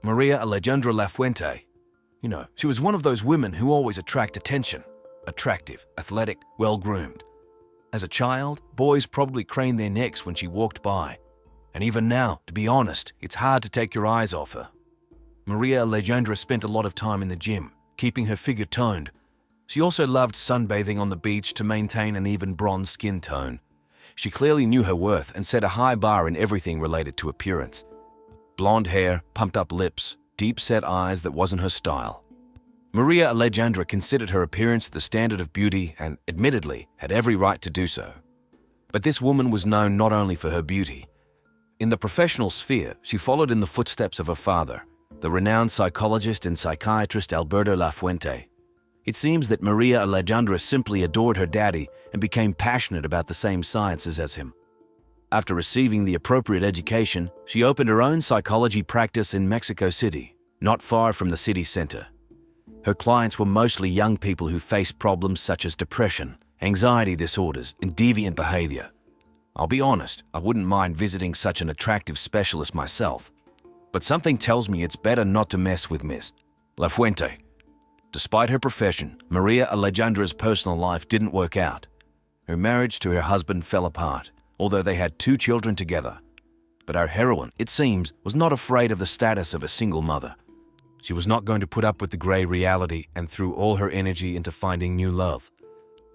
Maria Alejandra Lafuente. She was one of those women who always attract attention. Attractive, athletic, well-groomed. As a child, boys probably craned their necks when she walked by. And even now, to be honest, it's hard to take your eyes off her. Maria Alejandra spent a lot of time in the gym, keeping her figure toned. She also loved sunbathing on the beach to maintain an even bronze skin tone. She clearly knew her worth and set a high bar in everything related to appearance. Blonde hair, pumped-up lips, deep-set eyes that wasn't her style. Maria Alejandra considered her appearance the standard of beauty and, admittedly, had every right to do so. But this woman was known not only for her beauty. In the professional sphere, she followed in the footsteps of her father, the renowned psychologist and psychiatrist Alberto Lafuente. It seems that Maria Alejandra simply adored her daddy and became passionate about the same sciences as him. After receiving the appropriate education, she opened her own psychology practice in Mexico City, not far from the city center. Her clients were mostly young people who faced problems such as depression, anxiety disorders, and deviant behavior. I'll be honest, I wouldn't mind visiting such an attractive specialist myself. But something tells me it's better not to mess with Miss Lafuente. Despite her profession, Maria Alejandra's personal life didn't work out. Her marriage to her husband fell apart, although they had 2 children together. But our heroine, it seems, was not afraid of the status of a single mother. She was not going to put up with the grey reality and threw all her energy into finding new love.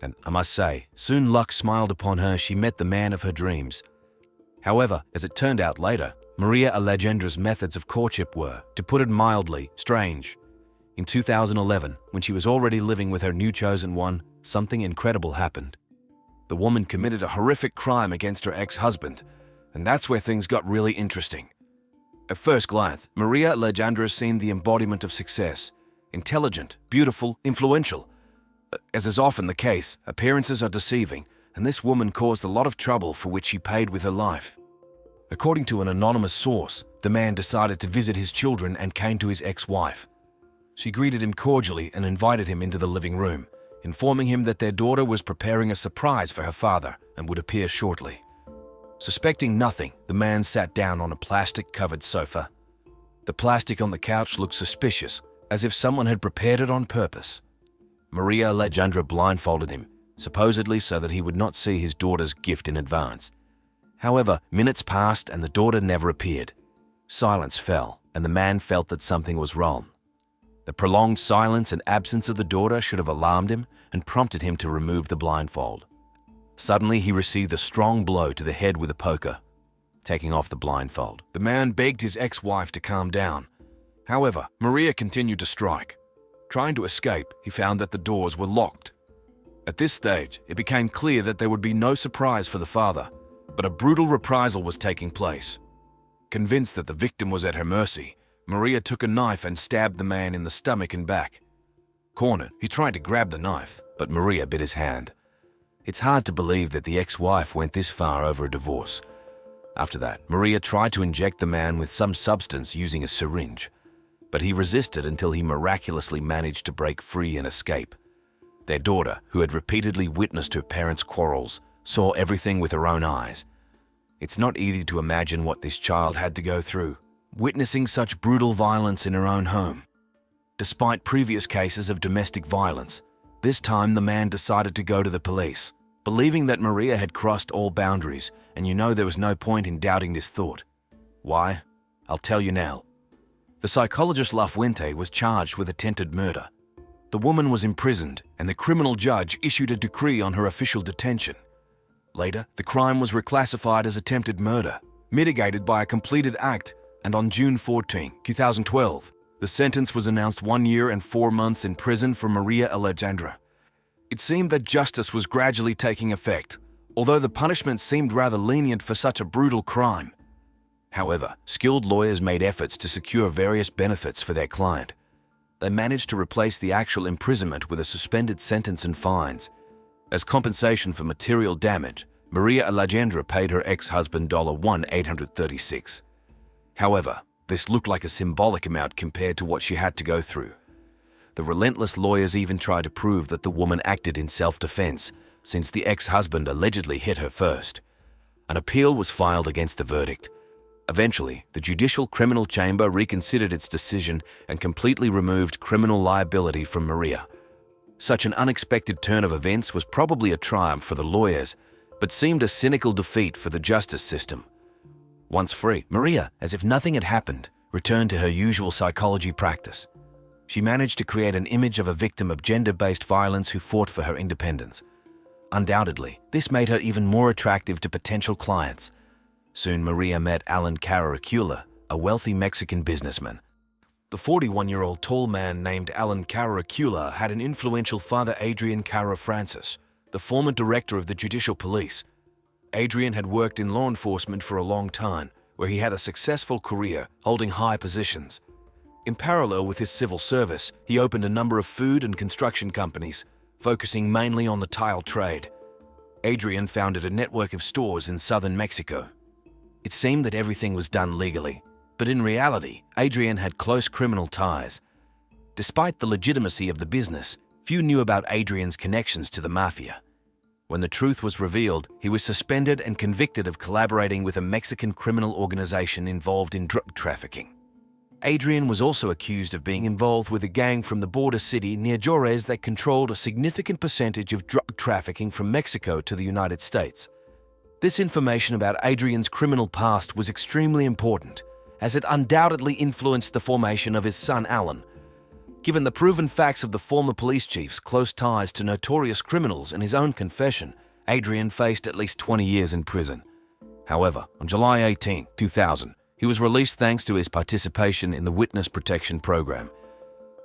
And I must say, soon luck smiled upon her. She met the man of her dreams. However, as it turned out later, Maria Alejandra's methods of courtship were, to put it mildly, strange. In 2011, when she was already living with her new chosen one, something incredible happened. The woman committed a horrific crime against her ex-husband, and that's where things got really interesting. At first glance, Maria Alejandra seemed the embodiment of success. Intelligent, beautiful, influential. As is often the case, appearances are deceiving, and this woman caused a lot of trouble for which she paid with her life. According to an anonymous source, the man decided to visit his children and came to his ex-wife. She greeted him cordially and invited him into the living room, informing him that their daughter was preparing a surprise for her father and would appear shortly. Suspecting nothing, the man sat down on a plastic-covered sofa. The plastic on the couch looked suspicious, as if someone had prepared it on purpose. Maria Alejandra blindfolded him, supposedly so that he would not see his daughter's gift in advance. However, minutes passed and the daughter never appeared. Silence fell, and the man felt that something was wrong. The prolonged silence and absence of the daughter should have alarmed him and prompted him to remove the blindfold. Suddenly, he received a strong blow to the head with a poker. Taking off the blindfold, the man begged his ex-wife to calm down. However, Maria continued to strike. Trying to escape, he found that the doors were locked. At this stage, it became clear that there would be no surprise for the father, but a brutal reprisal was taking place. Convinced that the victim was at her mercy, Maria took a knife and stabbed the man in the stomach and back. Cornered, he tried to grab the knife, but Maria bit his hand. It's hard to believe that the ex-wife went this far over a divorce. After that, Maria tried to inject the man with some substance using a syringe, but he resisted until he miraculously managed to break free and escape. Their daughter, who had repeatedly witnessed her parents' quarrels, saw everything with her own eyes. It's not easy to imagine what this child had to go through, witnessing such brutal violence in her own home. Despite previous cases of domestic violence, this time the man decided to go to the police, believing that Maria had crossed all boundaries, and there was no point in doubting this thought. Why? I'll tell you now. The psychologist Lafuente was charged with attempted murder. The woman was imprisoned, and the criminal judge issued a decree on her official detention. Later, the crime was reclassified as attempted murder, mitigated by a completed act, and on June 14, 2012, the sentence was announced 1 year and 4 months in prison for Maria Alejandra. It seemed that justice was gradually taking effect, although the punishment seemed rather lenient for such a brutal crime. However, skilled lawyers made efforts to secure various benefits for their client. They managed to replace the actual imprisonment with a suspended sentence and fines. As compensation for material damage, Maria Alejandra paid her ex-husband $1,836. However, this looked like a symbolic amount compared to what she had to go through. The relentless lawyers even tried to prove that the woman acted in self-defense, since the ex-husband allegedly hit her first. An appeal was filed against the verdict. Eventually, the Judicial Criminal Chamber reconsidered its decision and completely removed criminal liability from Maria. Such an unexpected turn of events was probably a triumph for the lawyers, but seemed a cynical defeat for the justice system. Once free, Maria, as if nothing had happened, returned to her usual psychology practice. She managed to create an image of a victim of gender-based violence who fought for her independence. Undoubtedly, this made her even more attractive to potential clients. Soon Maria met Allan Carrera Cuellar, a wealthy Mexican businessman. The 41-year-old tall man named Allan Carrera Cuellar had an influential father, Adrian Carrera Francis, the former director of the Judicial Police. Adrian had worked in law enforcement for a long time, where he had a successful career, holding high positions. In parallel with his civil service, he opened a number of food and construction companies, focusing mainly on the tile trade. Adrian founded a network of stores in southern Mexico. It seemed that everything was done legally, but in reality, Adrian had close criminal ties. Despite the legitimacy of the business, few knew about Adrian's connections to the mafia. When the truth was revealed, he was suspended and convicted of collaborating with a Mexican criminal organization involved in drug trafficking. Adrian was also accused of being involved with a gang from the border city near Juarez that controlled a significant percentage of drug trafficking from Mexico to the United States. This information about Adrian's criminal past was extremely important, as it undoubtedly influenced the formation of his son Allan. Given the proven facts of the former police chief's close ties to notorious criminals and his own confession, Adrian faced at least 20 years in prison. However, on July 18, 2000, he was released thanks to his participation in the Witness Protection Program.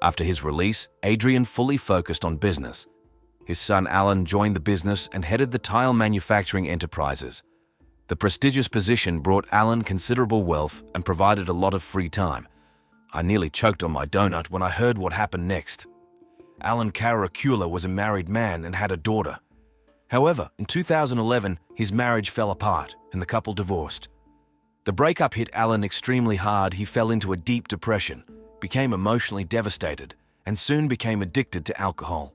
After his release, Adrian fully focused on business. His son Allan joined the business and headed the tile manufacturing enterprises. The prestigious position brought Allan considerable wealth and provided a lot of free time. I nearly choked on my donut when I heard what happened next. Allan Carrera Cuellar was a married man and had a daughter. However, in 2011, his marriage fell apart and the couple divorced. The breakup hit Allan extremely hard. He fell into a deep depression, became emotionally devastated, and soon became addicted to alcohol.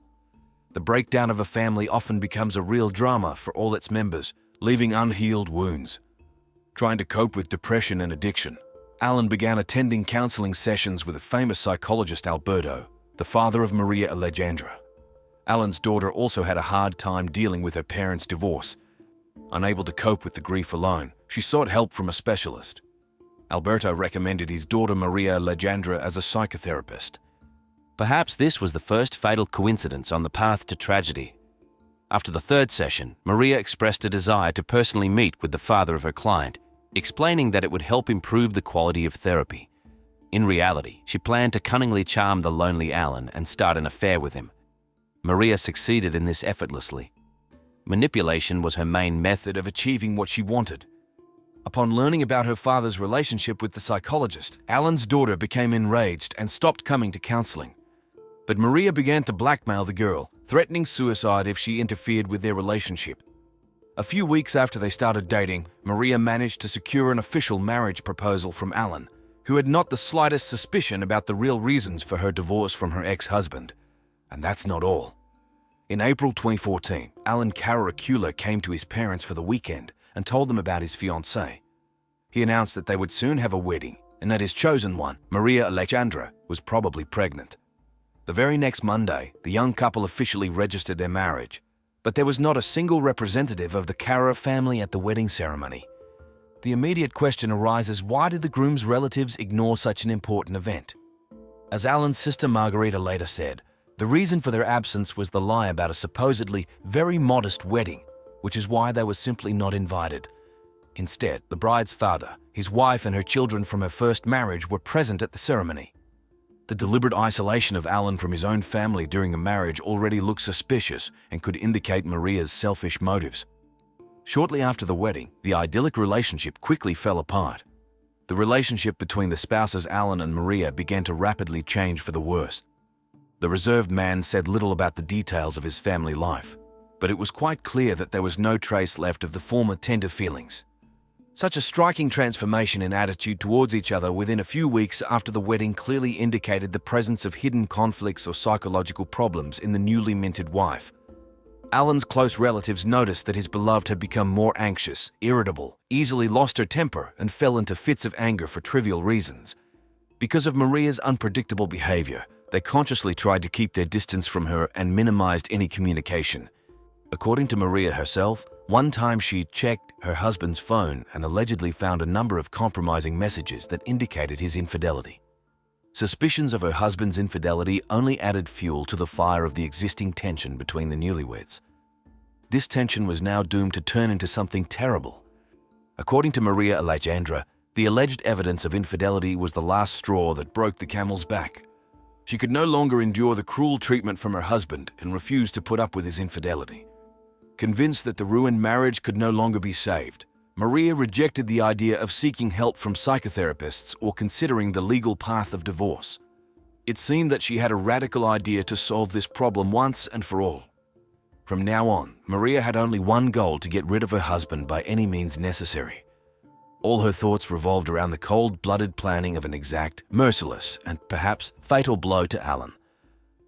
The breakdown of a family often becomes a real drama for all its members, leaving unhealed wounds. Trying to cope with depression and addiction, Allan began attending counseling sessions with a famous psychologist, Alberto, the father of Maria Alejandra. Allan's daughter also had a hard time dealing with her parents' divorce. Unable to cope with the grief alone, she sought help from a specialist. Alberto recommended his daughter Maria Alejandra as a psychotherapist. Perhaps this was the first fatal coincidence on the path to tragedy. After the third session, Maria expressed a desire to personally meet with the father of her client, explaining that it would help improve the quality of therapy. In reality, she planned to cunningly charm the lonely Allan and start an affair with him. Maria succeeded in this effortlessly. Manipulation was her main method of achieving what she wanted. Upon learning about her father's relationship with the psychologist, Allan's daughter became enraged and stopped coming to counseling. But Maria began to blackmail the girl, threatening suicide if she interfered with their relationship. A few weeks after they started dating, Maria managed to secure an official marriage proposal from Allan, who had not the slightest suspicion about the real reasons for her divorce from her ex-husband. And that's not all. In April 2014, Allan Carrera Cuellar came to his parents for the weekend and told them about his fiancée. He announced that they would soon have a wedding and that his chosen one, Maria Alejandra, was probably pregnant. The very next Monday, the young couple officially registered their marriage, but there was not a single representative of the Carrera family at the wedding ceremony. The immediate question arises, why did the groom's relatives ignore such an important event? As Allan's sister Margarita later said, the reason for their absence was the lie about a supposedly very modest wedding, which is why they were simply not invited. Instead, the bride's father, his wife and her children from her first marriage were present at the ceremony. The deliberate isolation of Allan from his own family during the marriage already looked suspicious and could indicate Maria's selfish motives. Shortly after the wedding, the idyllic relationship quickly fell apart. The relationship between the spouses Allan and Maria began to rapidly change for the worse. The reserved man said little about the details of his family life, but it was quite clear that there was no trace left of the former tender feelings. Such a striking transformation in attitude towards each other within a few weeks after the wedding clearly indicated the presence of hidden conflicts or psychological problems in the newly minted wife. Allan's close relatives noticed that his beloved had become more anxious, irritable, easily lost her temper, and fell into fits of anger for trivial reasons. Because of Maria's unpredictable behavior, they consciously tried to keep their distance from her and minimized any communication. According to Maria herself, one time she checked her husband's phone and allegedly found a number of compromising messages that indicated his infidelity. Suspicions of her husband's infidelity only added fuel to the fire of the existing tension between the newlyweds. This tension was now doomed to turn into something terrible. According to Maria Alejandra, the alleged evidence of infidelity was the last straw that broke the camel's back. She could no longer endure the cruel treatment from her husband and refused to put up with his infidelity. Convinced that the ruined marriage could no longer be saved, Maria rejected the idea of seeking help from psychotherapists or considering the legal path of divorce. It seemed that she had a radical idea to solve this problem once and for all. From now on, Maria had only one goal: to get rid of her husband by any means necessary. All her thoughts revolved around the cold-blooded planning of an exact, merciless, and perhaps fatal blow to Allan.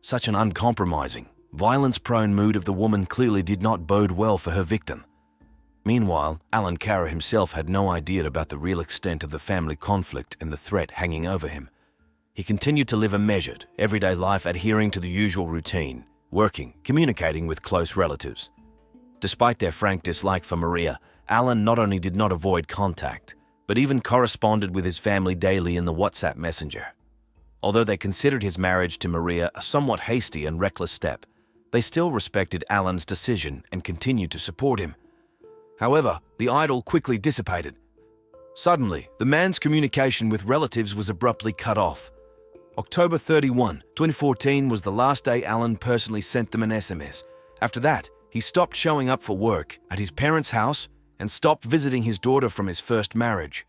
Such an uncompromising, violence-prone mood of the woman clearly did not bode well for her victim. Meanwhile, Allan Carrera himself had no idea about the real extent of the family conflict and the threat hanging over him. He continued to live a measured, everyday life, adhering to the usual routine, working, communicating with close relatives. Despite their frank dislike for Maria, Allan not only did not avoid contact, but even corresponded with his family daily in the WhatsApp messenger. Although they considered his marriage to Maria a somewhat hasty and reckless step, they still respected Allan's decision and continued to support him. However, the idyll quickly dissipated. Suddenly, the man's communication with relatives was abruptly cut off. October 31, 2014 was the last day Allan personally sent them an SMS. After that, he stopped showing up for work at his parents' house and stopped visiting his daughter from his first marriage.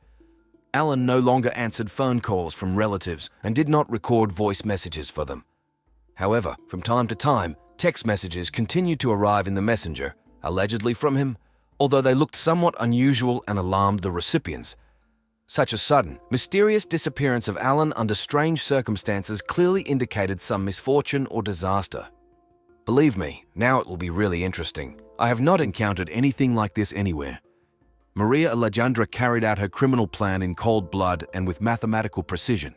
Allan no longer answered phone calls from relatives and did not record voice messages for them. However, from time to time, text messages continued to arrive in the messenger, allegedly from him, although they looked somewhat unusual and alarmed the recipients. Such a sudden, mysterious disappearance of Allan under strange circumstances clearly indicated some misfortune or disaster. Believe me, now it will be really interesting. I have not encountered anything like this anywhere. Maria Alejandra carried out her criminal plan in cold blood and with mathematical precision.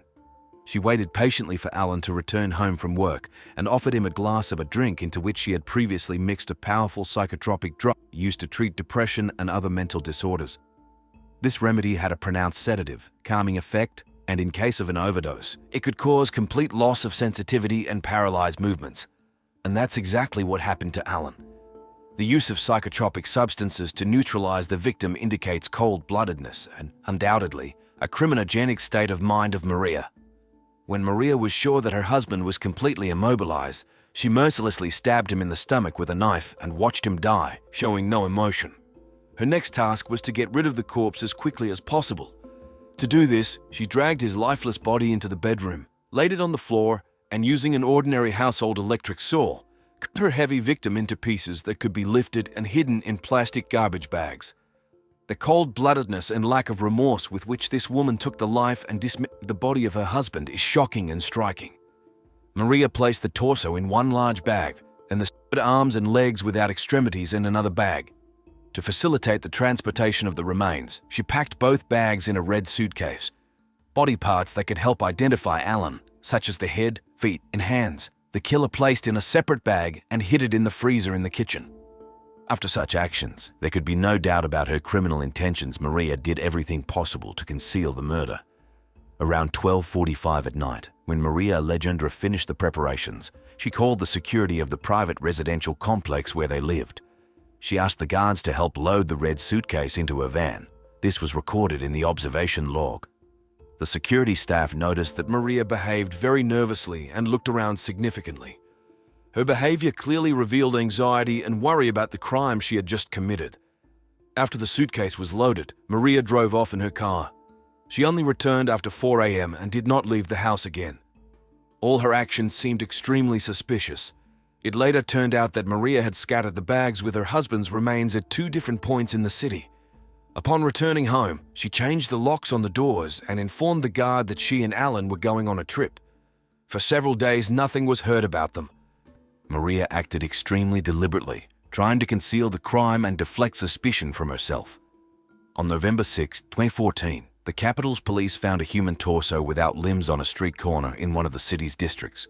She waited patiently for Allan to return home from work and offered him a glass of a drink into which she had previously mixed a powerful psychotropic drug used to treat depression and other mental disorders. This remedy had a pronounced sedative, calming effect, and in case of an overdose, it could cause complete loss of sensitivity and paralyze movements. And that's exactly what happened to Allan. The use of psychotropic substances to neutralize the victim indicates cold-bloodedness and, undoubtedly, a criminogenic state of mind of Maria. When Maria was sure that her husband was completely immobilized, she mercilessly stabbed him in the stomach with a knife and watched him die, showing no emotion. Her next task was to get rid of the corpse as quickly as possible. To do this, she dragged his lifeless body into the bedroom, laid it on the floor, and using an ordinary household electric saw, cut her heavy victim into pieces that could be lifted and hidden in plastic garbage bags. The cold-bloodedness and lack of remorse with which this woman took the life and dismembered the body of her husband is shocking and striking. Maria placed the torso in one large bag and the severed arms and legs without extremities in another bag. To facilitate the transportation of the remains, she packed both bags in a red suitcase. Body parts that could help identify Allan, such as the head, feet, and hands, the killer placed in a separate bag and hid it in the freezer in the kitchen. After such actions, there could be no doubt about her criminal intentions. Maria did everything possible to conceal the murder. Around 12:45 at night, when Maria Alejandra finished the preparations, she called the security of the private residential complex where they lived. She asked the guards to help load the red suitcase into a van. This was recorded in the observation log. The security staff noticed that Maria behaved very nervously and looked around significantly. Her behavior clearly revealed anxiety and worry about the crime she had just committed. After the suitcase was loaded, Maria drove off in her car. She only returned after 4 a.m. and did not leave the house again. All her actions seemed extremely suspicious. It later turned out that Maria had scattered the bags with her husband's remains at 2 different points in the city. Upon returning home, she changed the locks on the doors and informed the guard that she and Allan were going on a trip. For several days, nothing was heard about them. Maria acted extremely deliberately, trying to conceal the crime and deflect suspicion from herself. On November 6, 2014, the capital's police found a human torso without limbs on a street corner in one of the city's districts.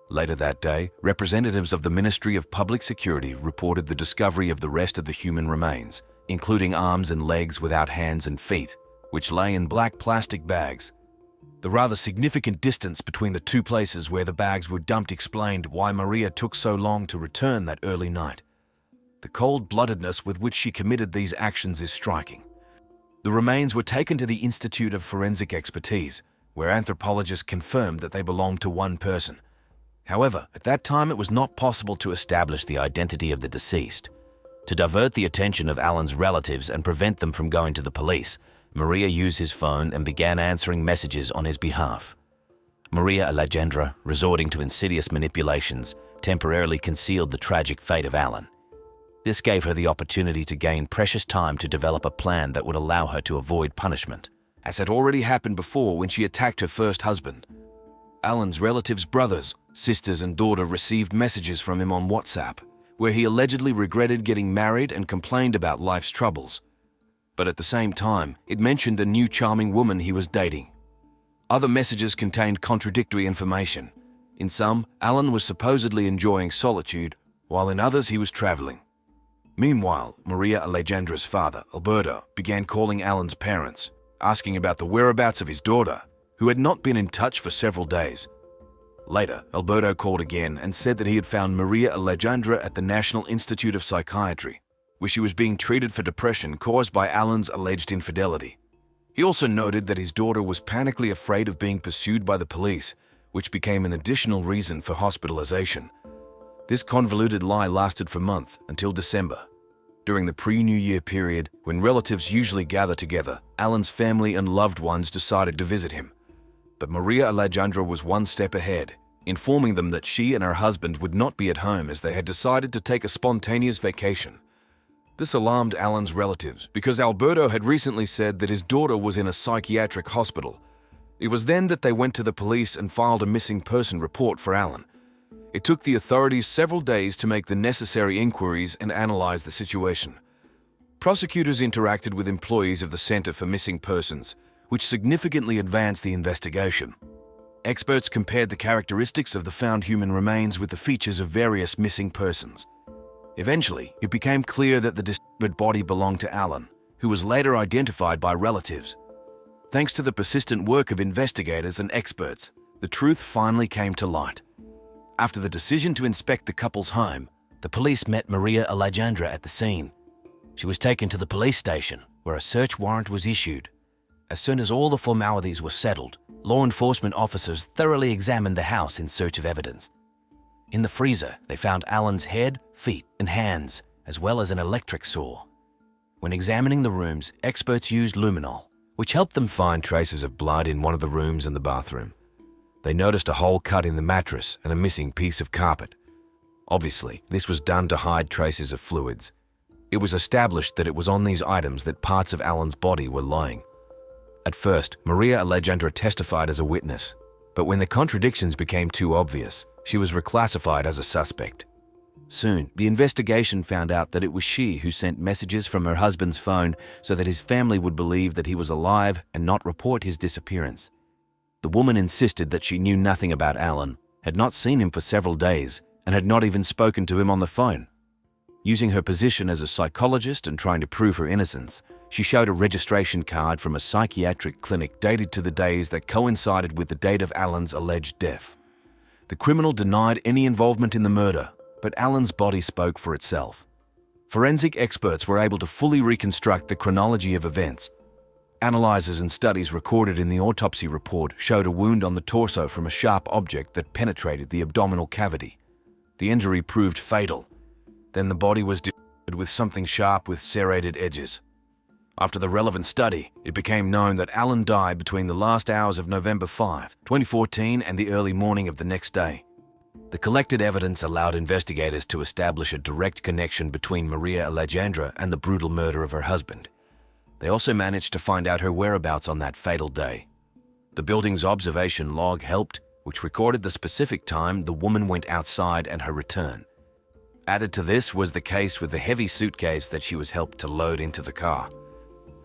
Later that day, representatives of the Ministry of Public Security reported the discovery of the rest of the human remains, including arms and legs without hands and feet, which lay in black plastic bags. The rather significant distance between the two places where the bags were dumped explained why Maria took so long to return that early night. The cold-bloodedness with which she committed these actions is striking. The remains were taken to the Institute of Forensic Expertise, where anthropologists confirmed that they belonged to one person. However, at that time it was not possible to establish the identity of the deceased. To divert the attention of Allan's relatives and prevent them from going to the police, Maria used his phone and began answering messages on his behalf. Maria Alejandra, resorting to insidious manipulations, temporarily concealed the tragic fate of Allan. This gave her the opportunity to gain precious time to develop a plan that would allow her to avoid punishment, as had already happened before when she attacked her first husband. Allan's relatives' brothers, sisters and daughter received messages from him on WhatsApp, where he allegedly regretted getting married and complained about life's troubles. But at the same time, it mentioned a new charming woman he was dating. Other messages contained contradictory information. In some, Allan was supposedly enjoying solitude, while in others he was traveling. Meanwhile, Maria Alejandra's father, Alberto, began calling Allan's parents, asking about the whereabouts of his daughter, who had not been in touch for several days. Later, Alberto called again and said that he had found Maria Alejandra at the National Institute of Psychiatry, where she was being treated for depression caused by Allan's alleged infidelity. He also noted that his daughter was panically afraid of being pursued by the police, which became an additional reason for hospitalization. This convoluted lie lasted for months until December. During the pre-New Year period, when relatives usually gather together, Allan's family and loved ones decided to visit him. But Maria Alejandra was one step ahead, informing them that she and her husband would not be at home as they had decided to take a spontaneous vacation. This alarmed Allan's relatives because Alberto had recently said that his daughter was in a psychiatric hospital. It was then that they went to the police and filed a missing person report for Allan. It took the authorities several days to make the necessary inquiries and analyze the situation. Prosecutors interacted with employees of the Center for Missing Persons, which significantly advanced the investigation. Experts compared the characteristics of the found human remains with the features of various missing persons. Eventually, it became clear that the dismembered body belonged to Allan, who was later identified by relatives. Thanks to the persistent work of investigators and experts, the truth finally came to light. After the decision to inspect the couple's home, the police met Maria Alejandra at the scene. She was taken to the police station, where a search warrant was issued. As soon as all the formalities were settled, law enforcement officers thoroughly examined the house in search of evidence. In the freezer, they found Allan's head, feet, and hands, as well as an electric saw. When examining the rooms, experts used luminol, which helped them find traces of blood in one of the rooms and the bathroom. They noticed a hole cut in the mattress and a missing piece of carpet. Obviously, this was done to hide traces of fluids. It was established that it was on these items that parts of Allan's body were lying. At first, Maria Alejandra testified as a witness, but when the contradictions became too obvious, she was reclassified as a suspect. Soon, the investigation found out that it was she who sent messages from her husband's phone so that his family would believe that he was alive and not report his disappearance. The woman insisted that she knew nothing about Allan, had not seen him for several days, and had not even spoken to him on the phone. Using her position as a psychologist and trying to prove her innocence, she showed a registration card from a psychiatric clinic dated to the days that coincided with the date of Allan's alleged death. The criminal denied any involvement in the murder, but Allan's body spoke for itself. Forensic experts were able to fully reconstruct the chronology of events. Analyzers and studies recorded in the autopsy report showed a wound on the torso from a sharp object that penetrated the abdominal cavity. The injury proved fatal. Then the body was disfigured with something sharp with serrated edges. After the relevant study, it became known that Allan died between the last hours of November 5, 2014 and the early morning of the next day. The collected evidence allowed investigators to establish a direct connection between Maria Alejandra and the brutal murder of her husband. They also managed to find out her whereabouts on that fatal day. The building's observation log helped, which recorded the specific time the woman went outside and her return. Added to this was the case with the heavy suitcase that she was helped to load into the car.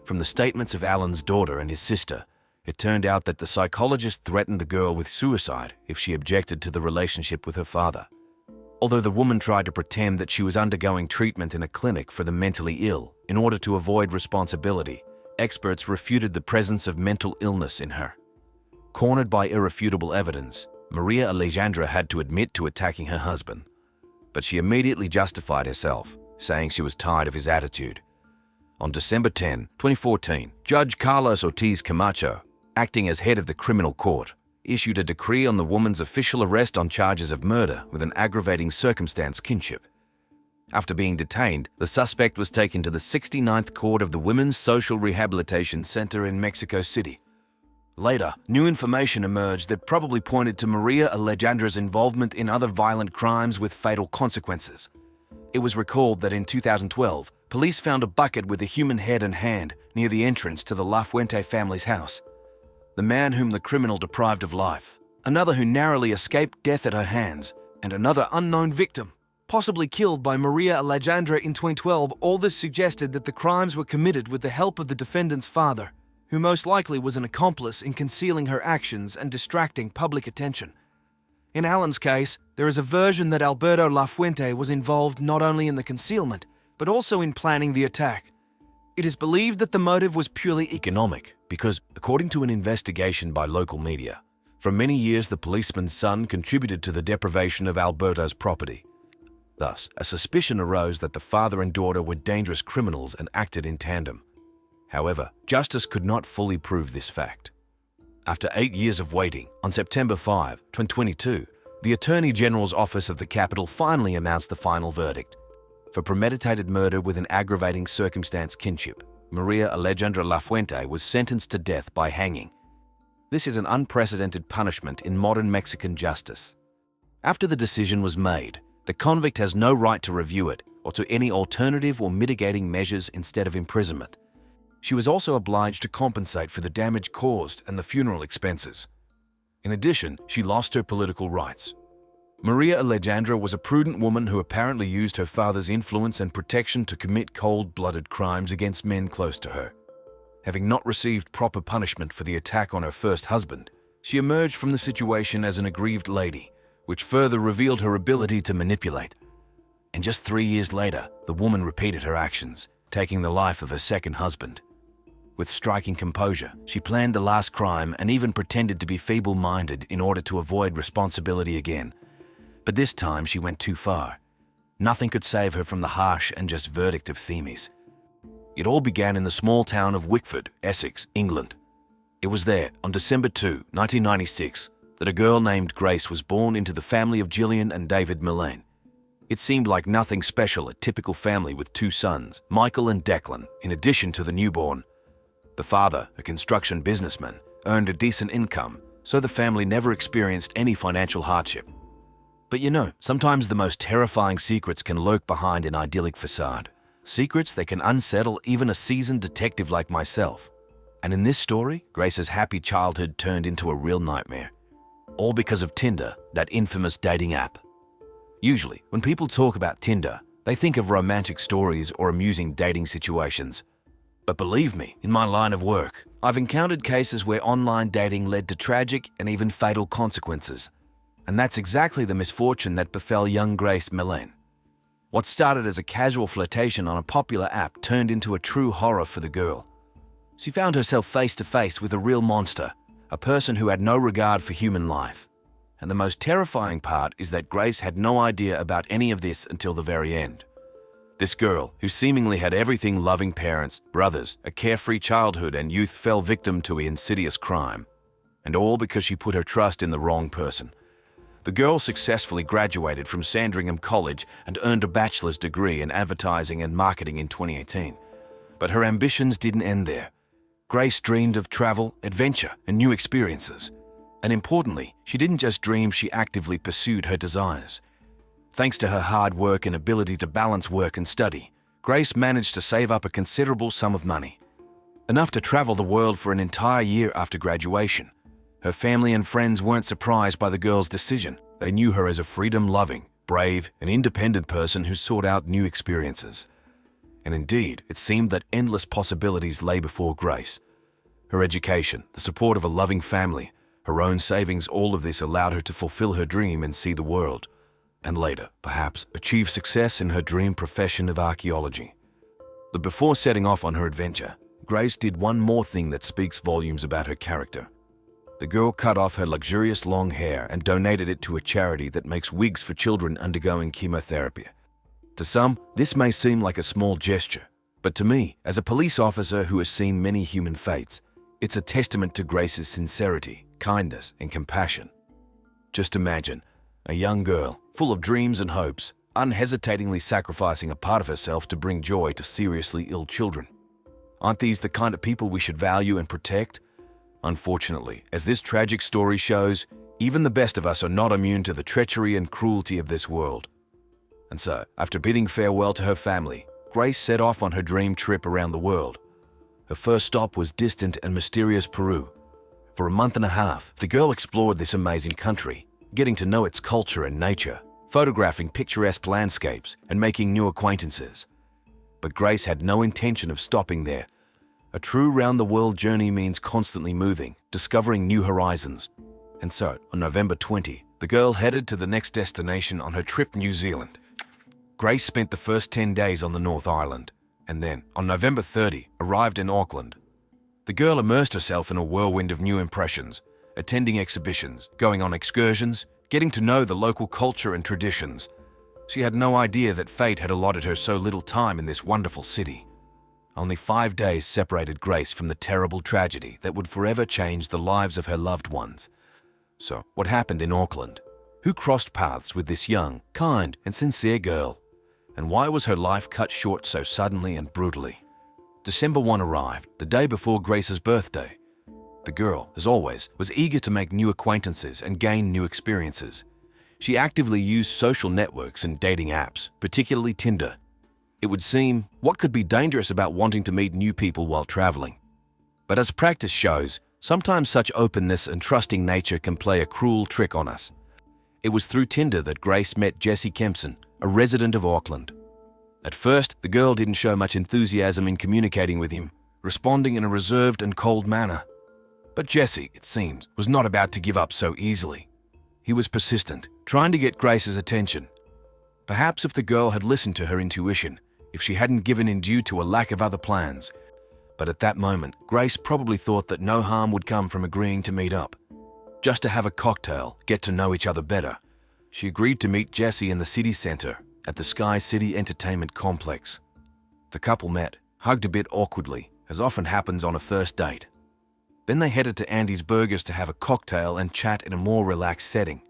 From the statements of Allan's daughter and his sister, it turned out that the psychologist threatened the girl with suicide if she objected to the relationship with her father. Although the woman tried to pretend that she was undergoing treatment in a clinic for the mentally ill in order to avoid responsibility, experts refuted the presence of mental illness in her. Cornered by irrefutable evidence, Maria Alejandra had to admit to attacking her husband. But she immediately justified herself, saying she was tired of his attitude. On December 10, 2014, Judge Carlos Ortiz Camacho, acting as head of the criminal court, issued a decree on the woman's official arrest on charges of murder with an aggravating circumstance kinship. After being detained, the suspect was taken to the 69th Court of the Women's Social Rehabilitation Center in Mexico City. Later, new information emerged that probably pointed to Maria Alejandra's involvement in other violent crimes with fatal consequences. It was recalled that in 2012, police found a bucket with a human head and hand near the entrance to the Lafuente family's house. The man whom the criminal deprived of life, another who narrowly escaped death at her hands, and another unknown victim, possibly killed by Maria Alejandra in 2012, all this suggested that the crimes were committed with the help of the defendant's father, who most likely was an accomplice in concealing her actions and distracting public attention. In Allan's case, there is a version that Alberto Lafuente was involved not only in the concealment, but also in planning the attack. It is believed that the motive was purely economic because, according to an investigation by local media, for many years the policeman's son contributed to the deprivation of Alberto's property. Thus, a suspicion arose that the father and daughter were dangerous criminals and acted in tandem. However, justice could not fully prove this fact. After 8 years of waiting, on September 5, 2022, the Attorney General's Office of the Capital finally announced the final verdict. For premeditated murder with an aggravating circumstance kinship, Maria Alejandra Lafuente was sentenced to death by hanging. This is an unprecedented punishment in modern Mexican justice. After the decision was made, the convict has no right to review it or to any alternative or mitigating measures instead of imprisonment. She was also obliged to compensate for the damage caused and the funeral expenses. In addition, she lost her political rights. Maria Alejandra was a prudent woman who apparently used her father's influence and protection to commit cold-blooded crimes against men close to her. Having not received proper punishment for the attack on her first husband, she emerged from the situation as an aggrieved lady, which further revealed her ability to manipulate. And just 3 years later, the woman repeated her actions, taking the life of her second husband. With striking composure, she planned the last crime and even pretended to be feeble-minded in order to avoid responsibility again. But this time she went too far. Nothing could save her from the harsh and just verdict of Themis. It all began in the small town of Wickford, Essex, England. It was there, on December 2, 1996, that a girl named Grace was born into the family of Gillian and David Millane. It seemed like nothing special, a typical family with 2 sons, Michael and Declan, in addition to the newborn. The father, a construction businessman, earned a decent income, so the family never experienced any financial hardship. But you know, sometimes the most terrifying secrets can lurk behind an idyllic facade. Secrets that can unsettle even a seasoned detective like myself. And in this story, Grace's happy childhood turned into a real nightmare. All because of Tinder, that infamous dating app. Usually, when people talk about Tinder, they think of romantic stories or amusing dating situations. But believe me, in my line of work, I've encountered cases where online dating led to tragic and even fatal consequences. And that's exactly the misfortune that befell young Grace Millane. What started as a casual flirtation on a popular app turned into a true horror for the girl. She found herself face to face with a real monster, a person who had no regard for human life. And the most terrifying part is that Grace had no idea about any of this until the very end. This girl, who seemingly had everything, loving parents, brothers, a carefree childhood and youth, fell victim to an insidious crime. And all because she put her trust in the wrong person. The girl successfully graduated from Sandringham College and earned a bachelor's degree in advertising and marketing in 2018. But her ambitions didn't end there. Grace dreamed of travel, adventure, and new experiences. And importantly, she didn't just dream, she actively pursued her desires. Thanks to her hard work and ability to balance work and study, Grace managed to save up a considerable sum of money. Enough to travel the world for an entire year after graduation. Her family and friends weren't surprised by the girl's decision. They knew her as a freedom-loving, brave, and independent person who sought out new experiences. And indeed, it seemed that endless possibilities lay before Grace. Her education, the support of a loving family, her own savings, all of this allowed her to fulfill her dream and see the world, and later, perhaps, achieve success in her dream profession of archaeology. But before setting off on her adventure, Grace did one more thing that speaks volumes about her character. The girl cut off her luxurious long hair and donated it to a charity that makes wigs for children undergoing chemotherapy. To some, this may seem like a small gesture, but to me, as a police officer who has seen many human fates, it's a testament to Grace's sincerity, kindness, and compassion. Just imagine a young girl, full of dreams and hopes, unhesitatingly sacrificing a part of herself to bring joy to seriously ill children. Aren't these the kind of people we should value and protect? Unfortunately, as this tragic story shows, even the best of us are not immune to the treachery and cruelty of this world. And so, after bidding farewell to her family, Grace set off on her dream trip around the world. Her first stop was distant and mysterious Peru. For a month and a half, the girl explored this amazing country, getting to know its culture and nature, photographing picturesque landscapes, and making new acquaintances. But Grace had no intention of stopping there. A true round-the-world journey means constantly moving, discovering new horizons. And so, on November 20, the girl headed to the next destination on her trip, New Zealand. Grace spent the first 10 days on the North Island, and then, on November 30, arrived in Auckland. The girl immersed herself in a whirlwind of new impressions, attending exhibitions, going on excursions, getting to know the local culture and traditions. She had no idea that fate had allotted her so little time in this wonderful city. Only 5 days separated Grace from the terrible tragedy that would forever change the lives of her loved ones. So, what happened in Auckland? Who crossed paths with this young, kind, and sincere girl? And why was her life cut short so suddenly and brutally? December 1 arrived, the day before Grace's birthday. The girl, as always, was eager to make new acquaintances and gain new experiences. She actively used social networks and dating apps, particularly Tinder. It would seem, what could be dangerous about wanting to meet new people while traveling? But as practice shows, sometimes such openness and trusting nature can play a cruel trick on us. It was through Tinder that Grace met Jesse Kempson, a resident of Auckland. At first, the girl didn't show much enthusiasm in communicating with him, responding in a reserved and cold manner. But Jesse, it seems, was not about to give up so easily. He was persistent, trying to get Grace's attention. Perhaps if the girl had listened to her intuition, if she hadn't given in due to a lack of other plans. But at that moment, Grace probably thought that no harm would come from agreeing to meet up. Just to have a cocktail, get to know each other better. She agreed to meet Jesse in the city centre, at the Sky City Entertainment Complex. The couple met, hugged a bit awkwardly, as often happens on a first date. Then they headed to Andy's Burgers to have a cocktail and chat in a more relaxed setting.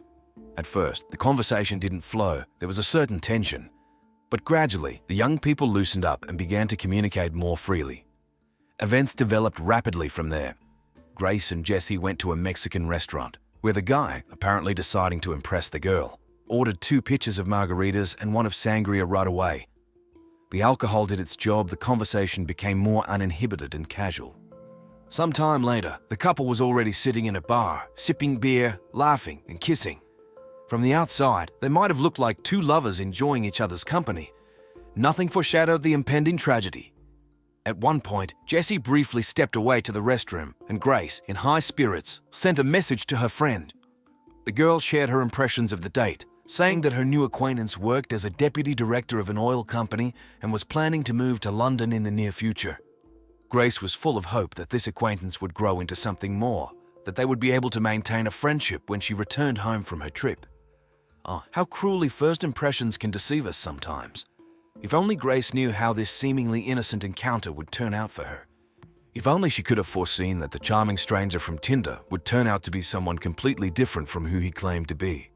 At first, the conversation didn't flow, there was a certain tension. But gradually, the young people loosened up and began to communicate more freely. Events developed rapidly from there. Grace and Jesse went to a Mexican restaurant, where the guy, apparently deciding to impress the girl, ordered 2 pitchers of margaritas and one of sangria right away. The alcohol did its job, the conversation became more uninhibited and casual. Some time later, the couple was already sitting in a bar, sipping beer, laughing and kissing. From the outside, they might have looked like 2 lovers enjoying each other's company. Nothing foreshadowed the impending tragedy. At one point, Jessie briefly stepped away to the restroom, and Grace, in high spirits, sent a message to her friend. The girl shared her impressions of the date, saying that her new acquaintance worked as a deputy director of an oil company and was planning to move to London in the near future. Grace was full of hope that this acquaintance would grow into something more, that they would be able to maintain a friendship when she returned home from her trip. Oh, how cruelly first impressions can deceive us sometimes. If only Grace knew how this seemingly innocent encounter would turn out for her. If only she could have foreseen that the charming stranger from Tinder would turn out to be someone completely different from who he claimed to be.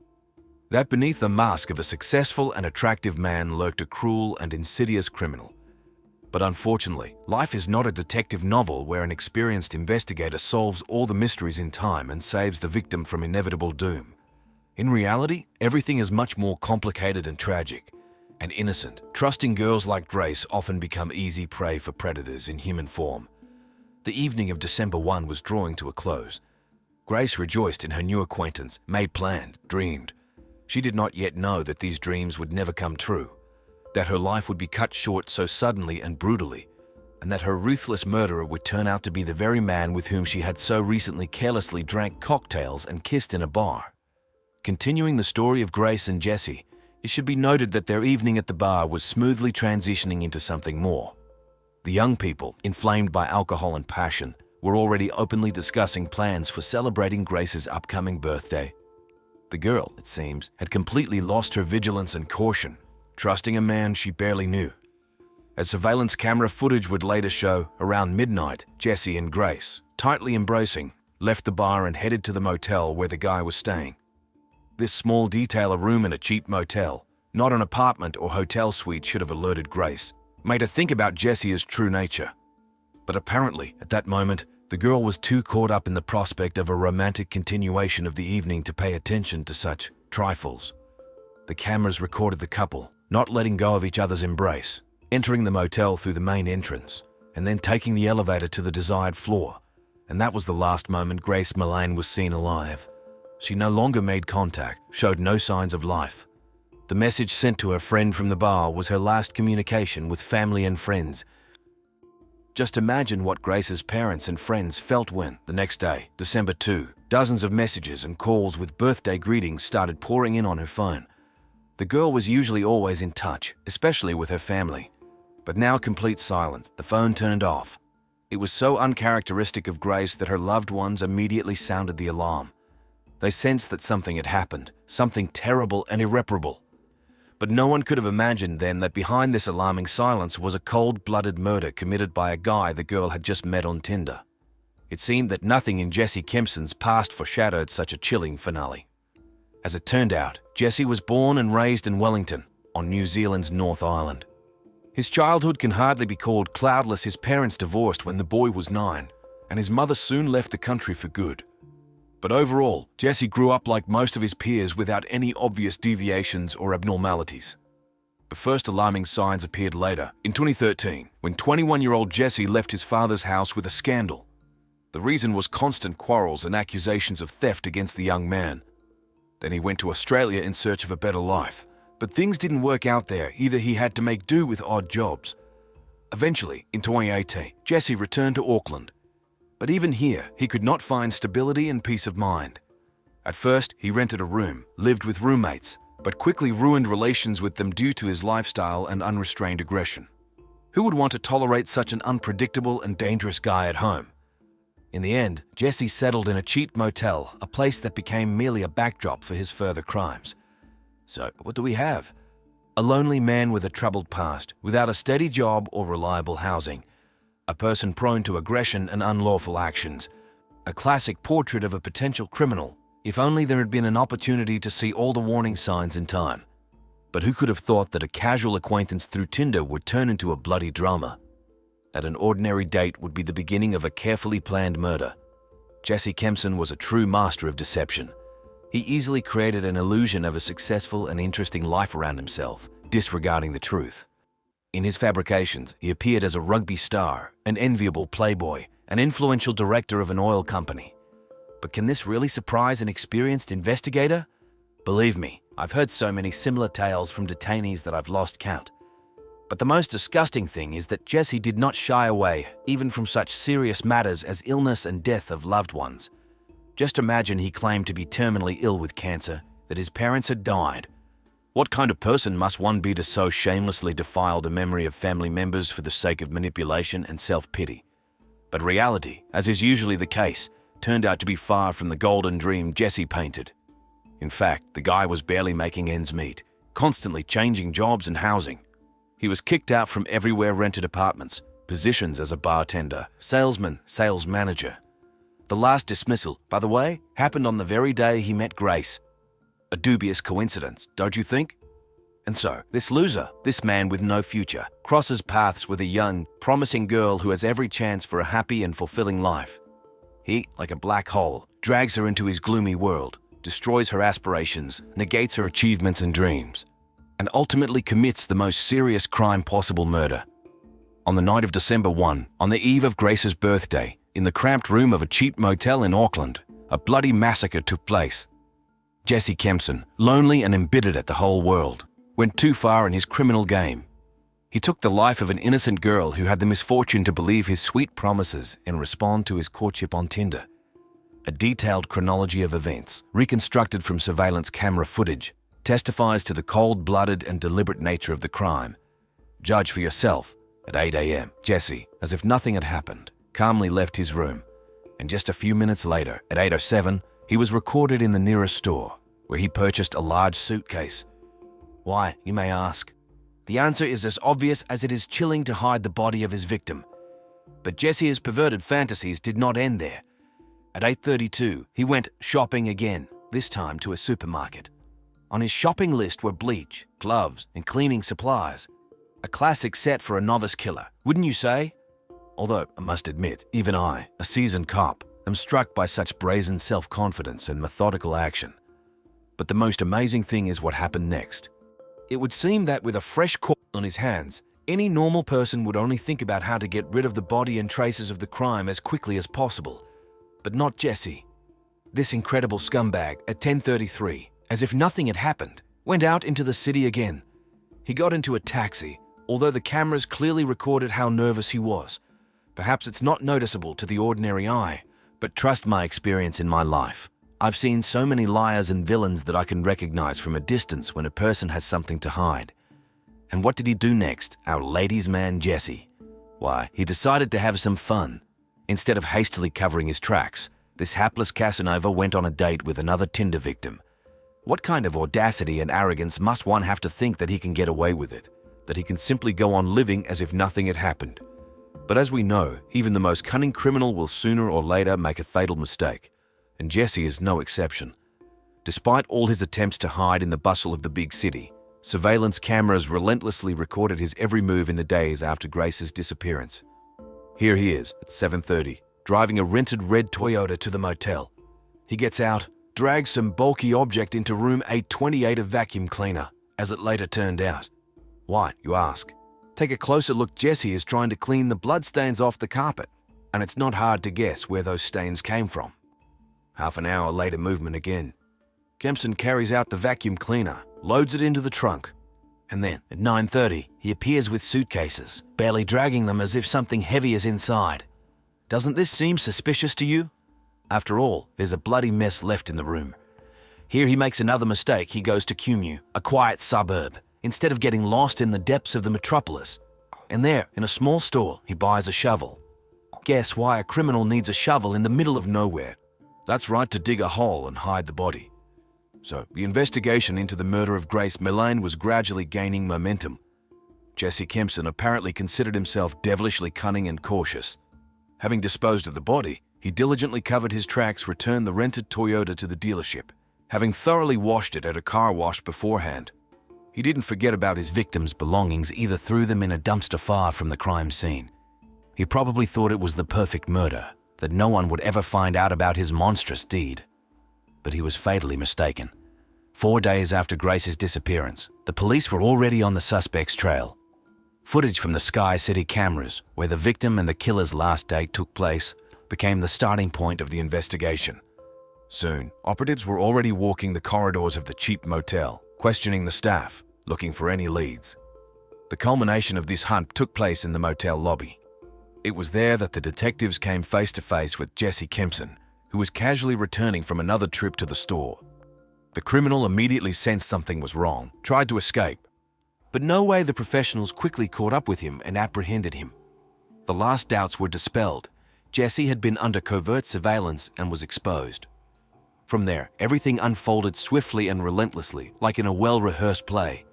That beneath the mask of a successful and attractive man lurked a cruel and insidious criminal. But unfortunately, life is not a detective novel where an experienced investigator solves all the mysteries in time and saves the victim from inevitable doom. In reality, everything is much more complicated and tragic. And innocent, trusting girls like Grace often become easy prey for predators in human form. The evening of December 1 was drawing to a close. Grace rejoiced in her new acquaintance, made plans, dreamed. She did not yet know that these dreams would never come true, that her life would be cut short so suddenly and brutally, and that her ruthless murderer would turn out to be the very man with whom she had so recently carelessly drank cocktails and kissed in a bar. Continuing the story of Grace and Jesse, it should be noted that their evening at the bar was smoothly transitioning into something more. The young people, inflamed by alcohol and passion, were already openly discussing plans for celebrating Grace's upcoming birthday. The girl, it seems, had completely lost her vigilance and caution, trusting a man she barely knew. As surveillance camera footage would later show, around midnight, Jesse and Grace, tightly embracing, left the bar and headed to the motel where the guy was staying. This small detail, a room in a cheap motel, not an apartment or hotel suite, should have alerted Grace, made her think about Jesse's true nature. But apparently, at that moment, the girl was too caught up in the prospect of a romantic continuation of the evening to pay attention to such trifles. The cameras recorded the couple, not letting go of each other's embrace, entering the motel through the main entrance, and then taking the elevator to the desired floor. And that was the last moment Grace Mullane was seen alive. She no longer made contact, showed no signs of life. The message sent to her friend from the bar was her last communication with family and friends. Just imagine what Grace's parents and friends felt when, the next day, December 2, dozens of messages and calls with birthday greetings started pouring in on her phone. The girl was usually always in touch, especially with her family. But now complete silence, the phone turned off. It was so uncharacteristic of Grace that her loved ones immediately sounded the alarm. They sensed that something had happened, something terrible and irreparable. But no one could have imagined then that behind this alarming silence was a cold-blooded murder committed by a guy the girl had just met on Tinder. It seemed that nothing in Jesse Kempson's past foreshadowed such a chilling finale. As it turned out, Jesse was born and raised in Wellington, on New Zealand's North Island. His childhood can hardly be called cloudless. His parents divorced when the boy was 9, and his mother soon left the country for good. But overall, Jesse grew up like most of his peers without any obvious deviations or abnormalities. The first alarming signs appeared later, in 2013, when 21-year-old Jesse left his father's house with a scandal. The reason was constant quarrels and accusations of theft against the young man. Then he went to Australia in search of a better life. But things didn't work out there. Either he had to make do with odd jobs. Eventually, in 2018, Jesse returned to Auckland. But even here, he could not find stability and peace of mind. At first, he rented a room, lived with roommates, but quickly ruined relations with them due to his lifestyle and unrestrained aggression. Who would want to tolerate such an unpredictable and dangerous guy at home? In the end, Jesse settled in a cheap motel, a place that became merely a backdrop for his further crimes. So, what do we have? A lonely man with a troubled past, without a steady job or reliable housing. A person prone to aggression and unlawful actions. A classic portrait of a potential criminal, if only there had been an opportunity to see all the warning signs in time. But who could have thought that a casual acquaintance through Tinder would turn into a bloody drama? That an ordinary date would be the beginning of a carefully planned murder. Jesse Kempson was a true master of deception. He easily created an illusion of a successful and interesting life around himself, disregarding the truth. In his fabrications, he appeared as a rugby star, an enviable playboy, an influential director of an oil company. But can this really surprise an experienced investigator? Believe me, I've heard so many similar tales from detainees that I've lost count. But the most disgusting thing is that Jesse did not shy away, even from such serious matters as illness and death of loved ones. Just imagine he claimed to be terminally ill with cancer, that his parents had died. What kind of person must one be to so shamelessly defile the memory of family members for the sake of manipulation and self-pity? But reality, as is usually the case, turned out to be far from the golden dream Jesse painted. In fact, the guy was barely making ends meet, constantly changing jobs and housing. He was kicked out from everywhere rented apartments, positions as a bartender, salesman, sales manager. The last dismissal, by the way, happened on the very day he met Grace. A dubious coincidence, don't you think? And so, this loser, this man with no future, crosses paths with a young, promising girl who has every chance for a happy and fulfilling life. He, like a black hole, drags her into his gloomy world, destroys her aspirations, negates her achievements and dreams, and ultimately commits the most serious crime possible: murder. On the night of December 1, on the eve of Grace's birthday, in the cramped room of a cheap motel in Auckland, a bloody massacre took place. Jesse Kempson, lonely and embittered at the whole world, went too far in his criminal game. He took the life of an innocent girl who had the misfortune to believe his sweet promises and respond to his courtship on Tinder. A detailed chronology of events, reconstructed from surveillance camera footage, testifies to the cold-blooded and deliberate nature of the crime. Judge for yourself. At 8 a.m., Jesse, as if nothing had happened, calmly left his room, and just a few minutes later, at 8:07, he was recorded in the nearest store, where he purchased a large suitcase. Why, you may ask? The answer is as obvious as it is chilling to hide the body of his victim. But Jesse's perverted fantasies did not end there. At 8:32, he went shopping again, this time to a supermarket. On his shopping list were bleach, gloves, and cleaning supplies. A classic set for a novice killer, wouldn't you say? Although, I must admit, even I, a seasoned cop, am struck by such brazen self-confidence and methodical action. But the most amazing thing is what happened next. It would seem that with a fresh corpse on his hands, any normal person would only think about how to get rid of the body and traces of the crime as quickly as possible. But not Jesse. This incredible scumbag, at 10:33, as if nothing had happened, went out into the city again. He got into a taxi, although the cameras clearly recorded how nervous he was. Perhaps it's not noticeable to the ordinary eye, but trust my experience in my life. I've seen so many liars and villains that I can recognize from a distance when a person has something to hide. And what did he do next, our ladies' man Jesse? Why, he decided to have some fun. Instead of hastily covering his tracks, this hapless Casanova went on a date with another Tinder victim. What kind of audacity and arrogance must one have to think that he can get away with it? That he can simply go on living as if nothing had happened? But as we know, even the most cunning criminal will sooner or later make a fatal mistake, and Jesse is no exception. Despite all his attempts to hide in the bustle of the big city, surveillance cameras relentlessly recorded his every move in the days after Grace's disappearance. Here he is, at 7:30, driving a rented red Toyota to the motel. He gets out, drags some bulky object into room 828, a vacuum cleaner, as it later turned out. Why, you ask? Take a closer look. Jesse is trying to clean the bloodstains off the carpet, and it's not hard to guess where those stains came from. Half an hour later, movement again. Kempson carries out the vacuum cleaner, loads it into the trunk, and then, at 9:30, he appears with suitcases, barely dragging them as if something heavy is inside. Doesn't this seem suspicious to you? After all, there's a bloody mess left in the room. Here he makes another mistake. He goes to Cumu, a quiet suburb, instead of getting lost in the depths of the metropolis. And there, in a small store, he buys a shovel. Guess why a criminal needs a shovel in the middle of nowhere? That's right, to dig a hole and hide the body. So, the investigation into the murder of Grace Millane was gradually gaining momentum. Jesse Kempson apparently considered himself devilishly cunning and cautious. Having disposed of the body, he diligently covered his tracks, returned the rented Toyota to the dealership, having thoroughly washed it at a car wash beforehand. He didn't forget about his victim's belongings, either threw them in a dumpster far from the crime scene. He probably thought it was the perfect murder, that no one would ever find out about his monstrous deed. But he was fatally mistaken. 4 days after Grace's disappearance, the police were already on the suspect's trail. Footage from the Sky City cameras, where the victim and the killer's last date took place, became the starting point of the investigation. Soon, operatives were already walking the corridors of the cheap motel, questioning the staff, looking for any leads. The culmination of this hunt took place in the motel lobby. It was there that the detectives came face to face with Jesse Kempson, who was casually returning from another trip to the store. The criminal immediately sensed something was wrong, tried to escape. But no way. The professionals quickly caught up with him and apprehended him. The last doubts were dispelled. Jesse had been under covert surveillance and was exposed. From there, everything unfolded swiftly and relentlessly, like in a well-rehearsed play.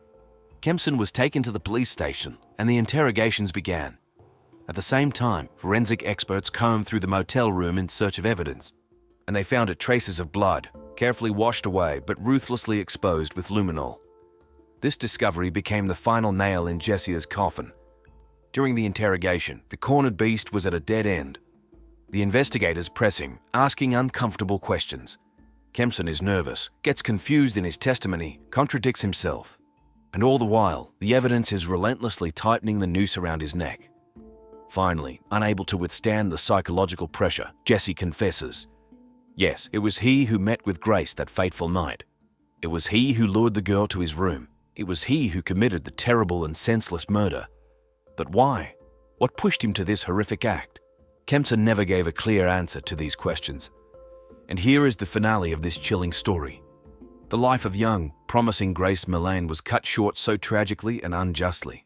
Kempson was taken to the police station, and the interrogations began. At the same time, forensic experts combed through the motel room in search of evidence, and they found traces of blood, carefully washed away but ruthlessly exposed with luminol. This discovery became the final nail in Jesse's coffin. During the interrogation, the cornered beast was at a dead end. The investigators press him, asking uncomfortable questions. Kempson is nervous, gets confused in his testimony, contradicts himself. And all the while, the evidence is relentlessly tightening the noose around his neck. Finally, unable to withstand the psychological pressure, Jesse confesses. Yes, it was he who met with Grace that fateful night. It was he who lured the girl to his room. It was he who committed the terrible and senseless murder. But why? What pushed him to this horrific act? Kempson never gave a clear answer to these questions. And here is the finale of this chilling story. The life of young, promising Grace Millane was cut short so tragically and unjustly.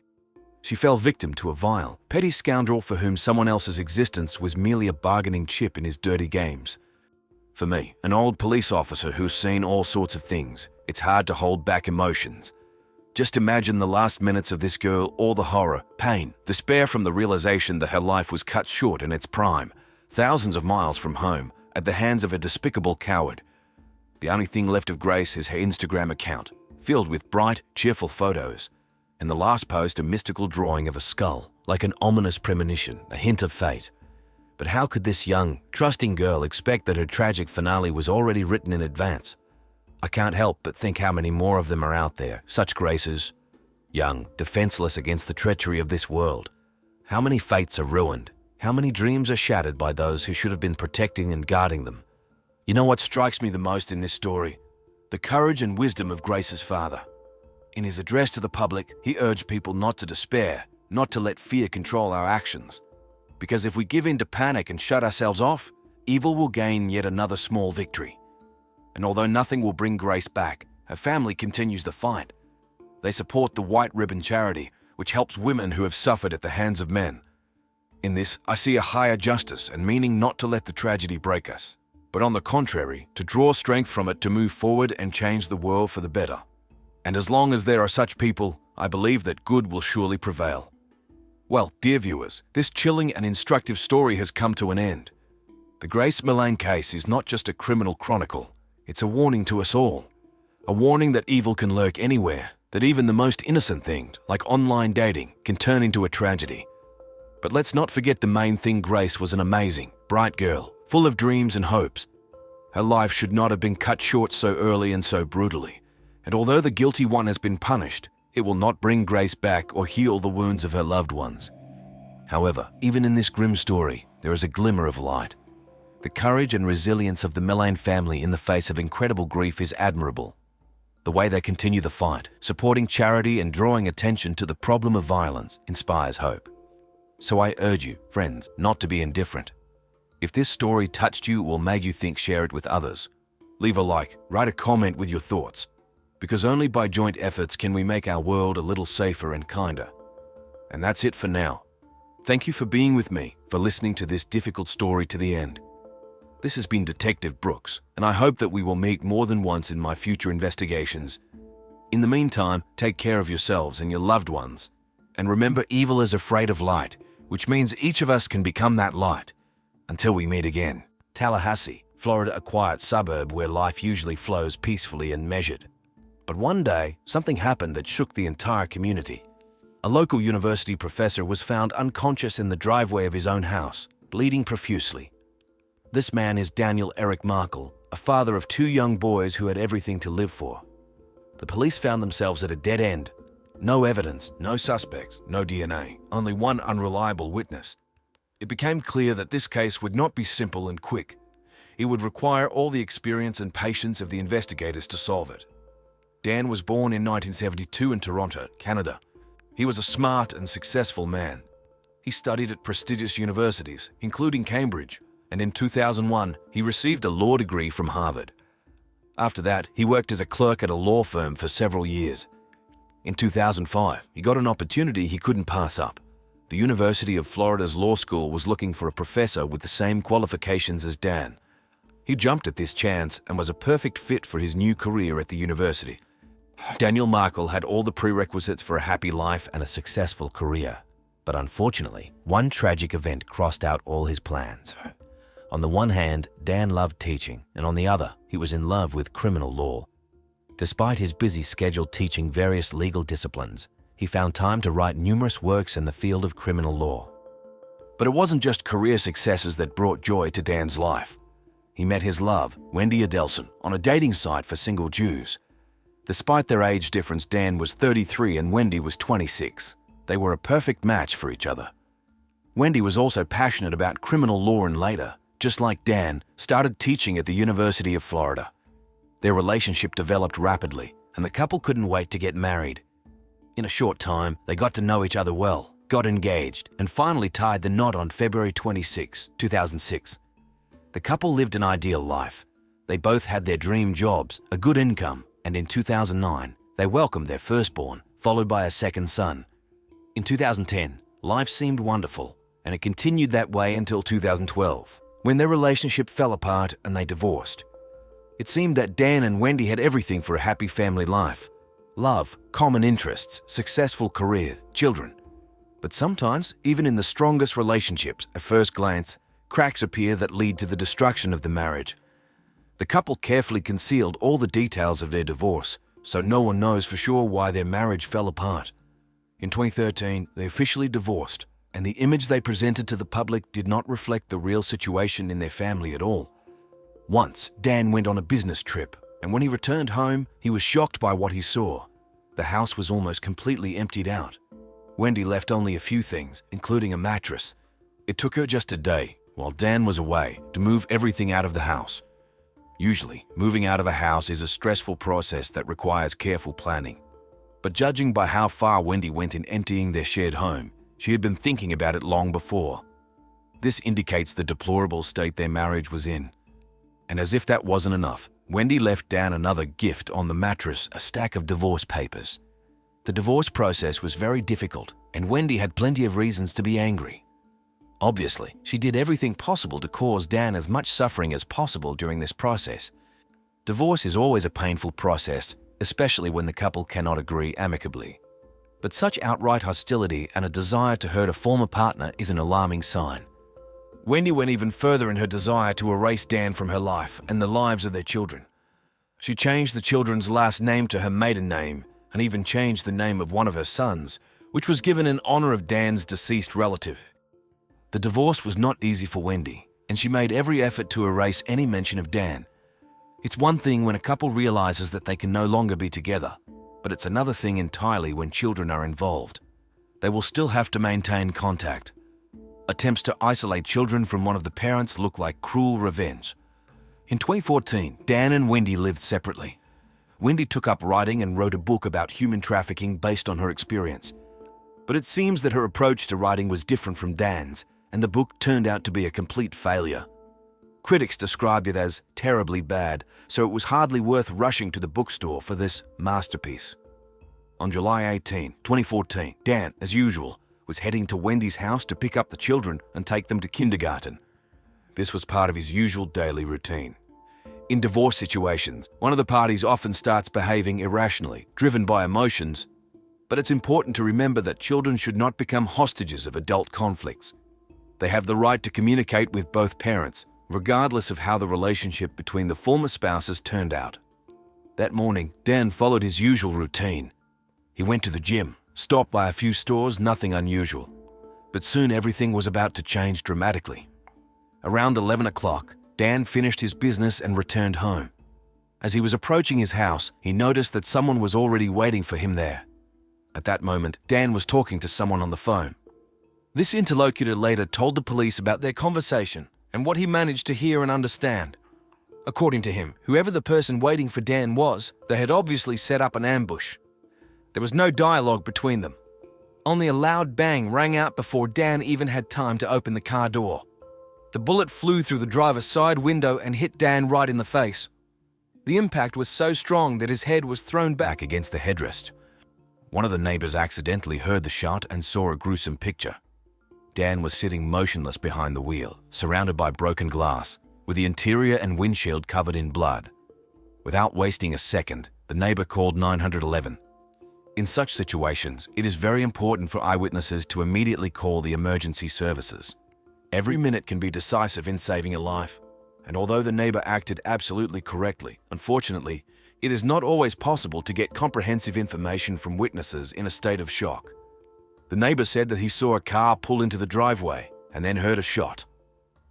She fell victim to a vile, petty scoundrel for whom someone else's existence was merely a bargaining chip in his dirty games. For me, an old police officer who's seen all sorts of things, it's hard to hold back emotions. Just imagine the last minutes of this girl, all the horror, pain, despair from the realization that her life was cut short in its prime, thousands of miles from home, at the hands of a despicable coward. The only thing left of Grace is her Instagram account, filled with bright, cheerful photos. And the last post a mystical drawing of a skull, like an ominous premonition, a hint of fate. But how could this young, trusting girl expect that her tragic finale was already written in advance? I can't help but think how many more of them are out there, such Graces. Young, defenseless against the treachery of this world. How many fates are ruined? How many dreams are shattered by those who should have been protecting and guarding them? You know what strikes me the most in this story? The courage and wisdom of Grace's father. In his address to the public, he urged people not to despair, not to let fear control our actions. Because if we give in to panic and shut ourselves off, evil will gain yet another small victory. And although nothing will bring Grace back, her family continues the fight. They support the White Ribbon Charity, which helps women who have suffered at the hands of men. In this, I see a higher justice and meaning not to let the tragedy break us, but on the contrary, to draw strength from it to move forward and change the world for the better. And as long as there are such people, I believe that good will surely prevail. Well, dear viewers, this chilling and instructive story has come to an end. The Grace Millane case is not just a criminal chronicle, it's a warning to us all. A warning that evil can lurk anywhere, that even the most innocent thing, like online dating, can turn into a tragedy. But let's not forget the main thing: Grace was an amazing, bright girl, full of dreams and hopes. Her life should not have been cut short so early and so brutally. And although the guilty one has been punished, it will not bring Grace back or heal the wounds of her loved ones. However, even in this grim story, there is a glimmer of light. The courage and resilience of the Millane family in the face of incredible grief is admirable. The way they continue the fight, supporting charity and drawing attention to the problem of violence, inspires hope. So I urge you, friends, not to be indifferent. If this story touched you or made you think, share it with others. Leave a like, write a comment with your thoughts. Because only by joint efforts can we make our world a little safer and kinder. And that's it for now. Thank you for being with me, for listening to this difficult story to the end. This has been Detective Brooks, and I hope that we will meet more than once in my future investigations. In the meantime, take care of yourselves and your loved ones. And remember, evil is afraid of light, which means each of us can become that light. Until we meet again. Tallahassee, Florida, a quiet suburb where life usually flows peacefully and measured. But one day, something happened that shook the entire community. A local university professor was found unconscious in the driveway of his own house, bleeding profusely. This man is Daniel Eric Markle, a father of 2 young boys who had everything to live for. The police found themselves at a dead end. No evidence, no suspects, no DNA, only one unreliable witness. It became clear that this case would not be simple and quick. It would require all the experience and patience of the investigators to solve it. Dan was born in 1972 in Toronto, Canada. He was a smart and successful man. He studied at prestigious universities, including Cambridge, and in 2001, he received a law degree from Harvard. After that, he worked as a clerk at a law firm for several years. In 2005, he got an opportunity he couldn't pass up. The University of Florida's law school was looking for a professor with the same qualifications as Dan. He jumped at this chance and was a perfect fit for his new career at the university. Daniel Markle had all the prerequisites for a happy life and a successful career. But unfortunately, one tragic event crossed out all his plans. On the one hand, Dan loved teaching, and on the other, he was in love with criminal law. Despite his busy schedule teaching various legal disciplines, he found time to write numerous works in the field of criminal law. But it wasn't just career successes that brought joy to Dan's life. He met his love, Wendy Adelson, on a dating site for single Jews. Despite their age difference, Dan was 33 and Wendy was 26. They were a perfect match for each other. Wendy was also passionate about criminal law and later, just like Dan, started teaching at the University of Florida. Their relationship developed rapidly, and the couple couldn't wait to get married. In a short time, they got to know each other well, got engaged, and finally tied the knot on February 26, 2006. The couple lived an ideal life. They both had their dream jobs, a good income, and in 2009, they welcomed their firstborn, followed by a second son. In 2010, life seemed wonderful, and it continued that way until 2012, when their relationship fell apart and they divorced. It seemed that Dan and Wendy had everything for a happy family life: love, common interests, successful career, children. But sometimes, even in the strongest relationships, at first glance, cracks appear that lead to the destruction of the marriage. The couple carefully concealed all the details of their divorce, so no one knows for sure why their marriage fell apart. In 2013, they officially divorced, and the image they presented to the public did not reflect the real situation in their family at all. Once, Dan went on a business trip, and when he returned home, he was shocked by what he saw. The house was almost completely emptied out. Wendy left only a few things, including a mattress. It took her just a day, while Dan was away, to move everything out of the house. Usually, moving out of a house is a stressful process that requires careful planning. But judging by how far Wendy went in emptying their shared home, she had been thinking about it long before. This indicates the deplorable state their marriage was in. And as if that wasn't enough, Wendy left Dan another gift on the mattress, a stack of divorce papers. The divorce process was very difficult, and Wendy had plenty of reasons to be angry. Obviously, she did everything possible to cause Dan as much suffering as possible during this process. Divorce is always a painful process, especially when the couple cannot agree amicably. But such outright hostility and a desire to hurt a former partner is an alarming sign. Wendy went even further in her desire to erase Dan from her life and the lives of their children. She changed the children's last name to her maiden name and even changed the name of one of her sons, which was given in honor of Dan's deceased relative. The divorce was not easy for Wendy, and she made every effort to erase any mention of Dan. It's one thing when a couple realizes that they can no longer be together, but it's another thing entirely when children are involved. They will still have to maintain contact. Attempts to isolate children from one of the parents look like cruel revenge. In 2014, Dan and Wendy lived separately. Wendy took up writing and wrote a book about human trafficking based on her experience. But it seems that her approach to writing was different from Dan's, and the book turned out to be a complete failure. Critics described it as terribly bad, so it was hardly worth rushing to the bookstore for this masterpiece. On July 18, 2014, Dan, as usual, was heading to Wendy's house to pick up the children and take them to kindergarten. This was part of his usual daily routine. In divorce situations, one of the parties often starts behaving irrationally, driven by emotions, but it's important to remember that children should not become hostages of adult conflicts. They have the right to communicate with both parents, regardless of how the relationship between the former spouses turned out. That morning, Dan followed his usual routine. He went to the gym, stopped by a few stores, nothing unusual. But soon everything was about to change dramatically. Around 11 o'clock, Dan finished his business and returned home. As he was approaching his house, he noticed that someone was already waiting for him there. At that moment, Dan was talking to someone on the phone. This interlocutor later told the police about their conversation and what he managed to hear and understand. According to him, whoever the person waiting for Dan was, they had obviously set up an ambush. There was no dialogue between them. Only a loud bang rang out before Dan even had time to open the car door. The bullet flew through the driver's side window and hit Dan right in the face. The impact was so strong that his head was thrown back against the headrest. One of the neighbors accidentally heard the shot and saw a gruesome picture. Dan was sitting motionless behind the wheel, surrounded by broken glass, with the interior and windshield covered in blood. Without wasting a second, the neighbor called 911. In such situations, it is very important for eyewitnesses to immediately call the emergency services. Every minute can be decisive in saving a life, and although the neighbor acted absolutely correctly, unfortunately, it is not always possible to get comprehensive information from witnesses in a state of shock. The neighbor said that he saw a car pull into the driveway and then heard a shot.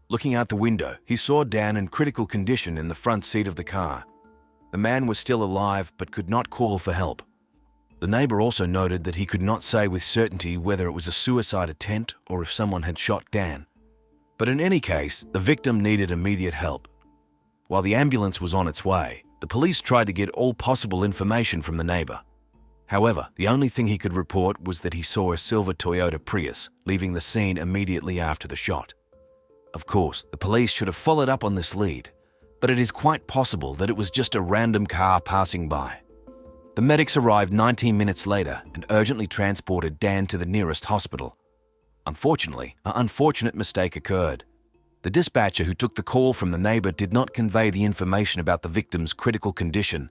Looking out the window, he saw Dan in critical condition in the front seat of the car. The man was still alive but could not call for help. The neighbor also noted that he could not say with certainty whether it was a suicide attempt or if someone had shot Dan. But in any case, the victim needed immediate help. While the ambulance was on its way, The police tried to get all possible information from the neighbor. However, the only thing he could report was that he saw a silver Toyota Prius leaving the scene immediately after the shot. Of course, the police should have followed up on this lead, but it is quite possible that it was just a random car passing by. The medics arrived 19 minutes later and urgently transported Dan to the nearest hospital. Unfortunately, an unfortunate mistake occurred. The dispatcher who took the call from the neighbor did not convey the information about the victim's critical condition.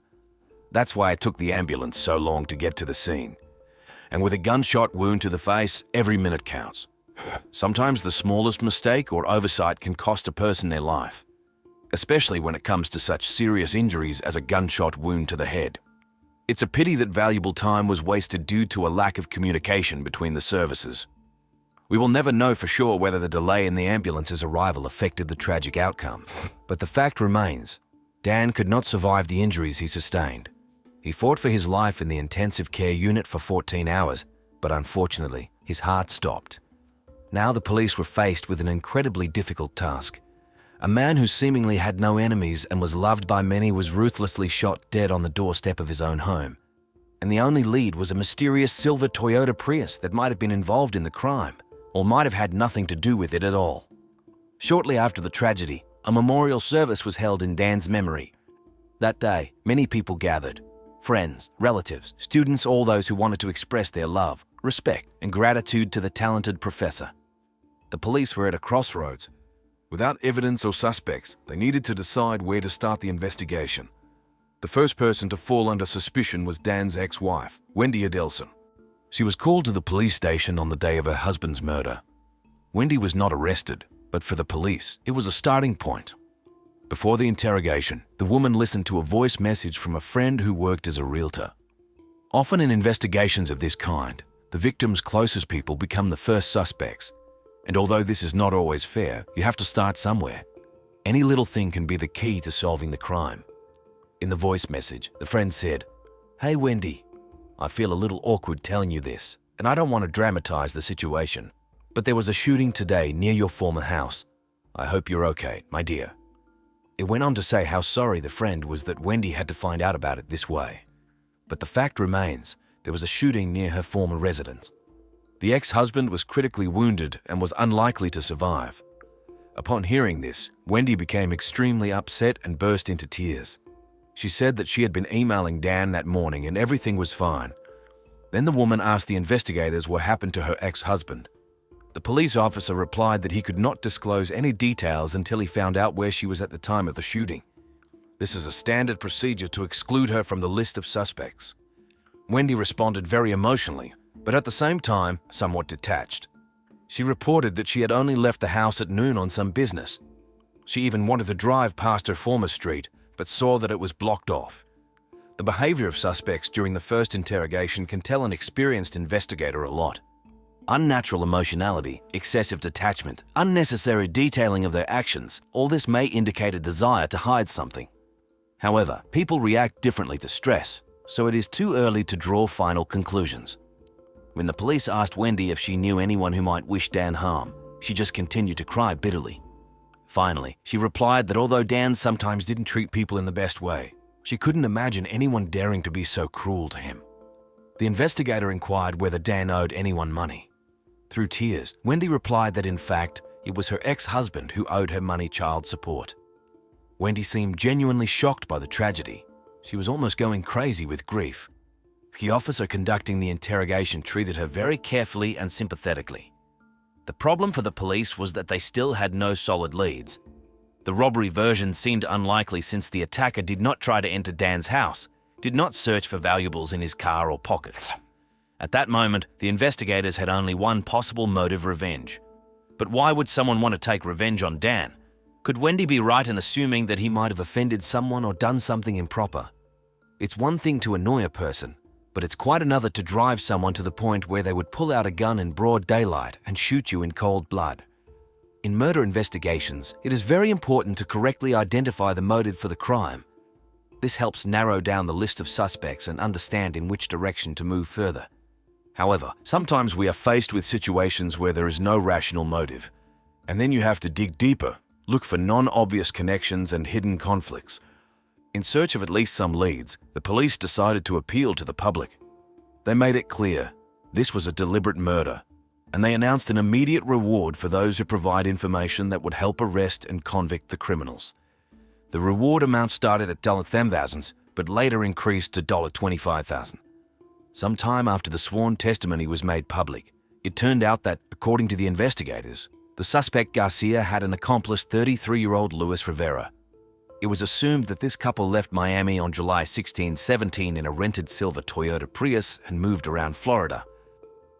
That's why it took the ambulance so long to get to the scene. And with a gunshot wound to the face, every minute counts. Sometimes the smallest mistake or oversight can cost a person their life, especially when it comes to such serious injuries as a gunshot wound to the head. It's a pity that valuable time was wasted due to a lack of communication between the services. We will never know for sure whether the delay in the ambulance's arrival affected the tragic outcome, but the fact remains, Dan could not survive the injuries he sustained. He fought for his life in the intensive care unit for 14 hours, but unfortunately, his heart stopped. Now the police were faced with an incredibly difficult task. A man who seemingly had no enemies and was loved by many was ruthlessly shot dead on the doorstep of his own home. And the only lead was a mysterious silver Toyota Prius that might have been involved in the crime, or might have had nothing to do with it at all. Shortly after the tragedy, a memorial service was held in Dan's memory. That day, many people gathered. Friends, relatives, students, all those who wanted to express their love, respect, and gratitude to the talented professor. The police were at a crossroads. Without evidence or suspects, they needed to decide where to start the investigation. The first person to fall under suspicion was Dan's ex-wife, Wendy Adelson. She was called to the police station on the day of her husband's murder. Wendy was not arrested, but for the police, it was a starting point. Before the interrogation, the woman listened to a voice message from a friend who worked as a realtor. Often in investigations of this kind, the victim's closest people become the first suspects. And although this is not always fair, you have to start somewhere. Any little thing can be the key to solving the crime. In the voice message, the friend said, "Hey Wendy, I feel a little awkward telling you this, and I don't want to dramatize the situation, but there was a shooting today near your former house. I hope you're okay, my dear." It went on to say how sorry the friend was that Wendy had to find out about it this way. But the fact remains, there was a shooting near her former residence. The ex-husband was critically wounded and was unlikely to survive. Upon hearing this, Wendy became extremely upset and burst into tears. She said that she had been emailing Dan that morning and everything was fine. Then the woman asked the investigators what happened to her ex-husband. The police officer replied that he could not disclose any details until he found out where she was at the time of the shooting. This is a standard procedure to exclude her from the list of suspects. Wendy responded very emotionally, but at the same time, somewhat detached. She reported that she had only left the house at noon on some business. She even wanted to drive past her former street, but saw that it was blocked off. The behavior of suspects during the first interrogation can tell an experienced investigator a lot. Unnatural emotionality, excessive detachment, unnecessary detailing of their actions, all this may indicate a desire to hide something. However, people react differently to stress, so it is too early to draw final conclusions. When the police asked Wendy if she knew anyone who might wish Dan harm, she just continued to cry bitterly. Finally, she replied that although Dan sometimes didn't treat people in the best way, she couldn't imagine anyone daring to be so cruel to him. The investigator inquired whether Dan owed anyone money. Through tears, Wendy replied that in fact, it was her ex-husband who owed her money child support. Wendy seemed genuinely shocked by the tragedy. She was almost going crazy with grief. The officer conducting the interrogation treated her very carefully and sympathetically. The problem for the police was that they still had no solid leads. The robbery version seemed unlikely since the attacker did not try to enter Dan's house, did not search for valuables in his car or pockets. At that moment, the investigators had only one possible motive: revenge. But why would someone want to take revenge on Dan? Could Wendy be right in assuming that he might have offended someone or done something improper? It's one thing to annoy a person, but it's quite another to drive someone to the point where they would pull out a gun in broad daylight and shoot you in cold blood. In murder investigations, it is very important to correctly identify the motive for the crime. This helps narrow down the list of suspects and understand in which direction to move further. However, sometimes we are faced with situations where there is no rational motive, and then you have to dig deeper, look for non-obvious connections and hidden conflicts. In search of at least some leads, the police decided to appeal to the public. They made it clear this was a deliberate murder, and they announced an immediate reward for those who provide information that would help arrest and convict the criminals. The reward amount started at $10,000, but later increased to $25,000. Some time after the sworn testimony was made public, it turned out that, according to the investigators, the suspect Garcia had an accomplice 33-year-old Luis Rivera. It was assumed that this couple left Miami on July 16, 17 in a rented silver Toyota Prius and moved around Florida.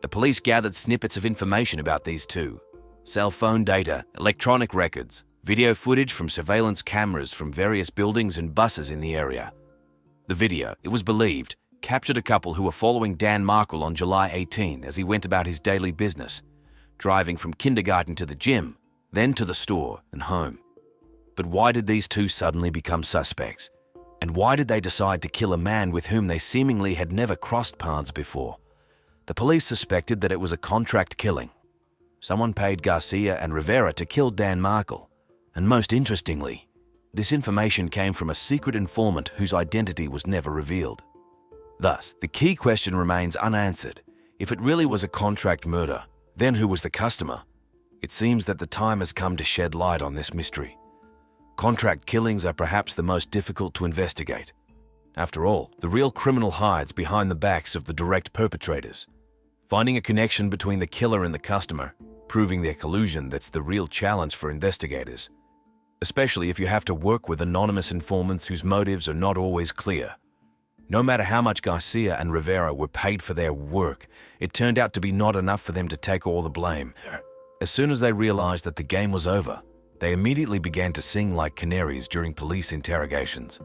The police gathered snippets of information about these two: cell phone data, electronic records, video footage from surveillance cameras from various buildings and buses in the area. The video, it was believed, captured a couple who were following Dan Markle on July 18 as he went about his daily business, driving from kindergarten to the gym, then to the store and home. But why did these two suddenly become suspects? And why did they decide to kill a man with whom they seemingly had never crossed paths before? The police suspected that it was a contract killing. Someone paid Garcia and Rivera to kill Dan Markle, and most interestingly, this information came from a secret informant whose identity was never revealed. Thus, the key question remains unanswered. If it really was a contract murder, then who was the customer? It seems that the time has come to shed light on this mystery. Contract killings are perhaps the most difficult to investigate. After all, the real criminal hides behind the backs of the direct perpetrators. Finding a connection between the killer and the customer, proving their collusion, that's the real challenge for investigators. Especially if you have to work with anonymous informants whose motives are not always clear. No matter how much Garcia and Rivera were paid for their work, it turned out to be not enough for them to take all the blame. As soon as they realized that the game was over, they immediately began to sing like canaries during police interrogations.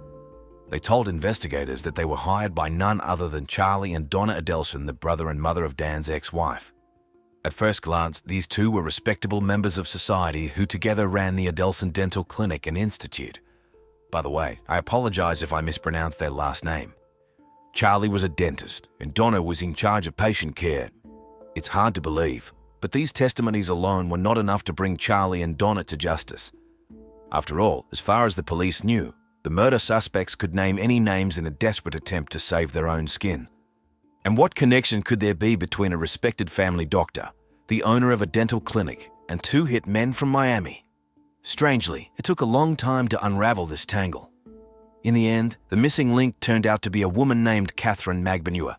They told investigators that they were hired by none other than Charlie and Donna Adelson, the brother and mother of Dan's ex-wife. At first glance, these two were respectable members of society who together ran the Adelson Dental Clinic and Institute. By the way, I apologize if I mispronounced their last name. Charlie was a dentist, and Donna was in charge of patient care. It's hard to believe, but these testimonies alone were not enough to bring Charlie and Donna to justice. After all, as far as the police knew, the murder suspects could name any names in a desperate attempt to save their own skin. And what connection could there be between a respected family doctor, the owner of a dental clinic, and two hit men from Miami? Strangely, it took a long time to unravel this tangle. In the end, the missing link turned out to be a woman named Catherine Magbanua.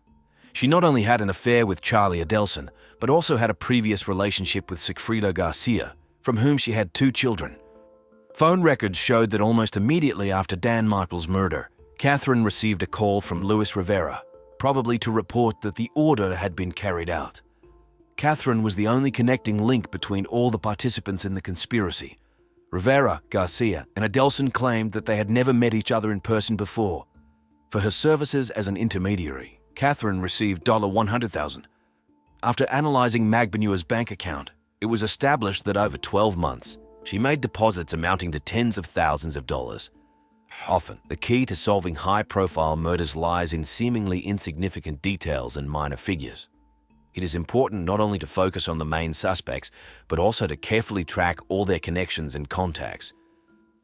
She not only had an affair with Charlie Adelson, but also had a previous relationship with Sigfrido Garcia, from whom she had 2 children. Phone records showed that almost immediately after Dan Markle's murder, Catherine received a call from Luis Rivera, probably to report that the order had been carried out. Catherine was the only connecting link between all the participants in the conspiracy. Rivera, Garcia, and Adelson claimed that they had never met each other in person before. For her services as an intermediary, Catherine received $100,000. After analyzing Magbanua's bank account, it was established that over 12 months, she made deposits amounting to tens of thousands of dollars. Often, the key to solving high-profile murders lies in seemingly insignificant details and minor figures. It is important not only to focus on the main suspects, but also to carefully track all their connections and contacts.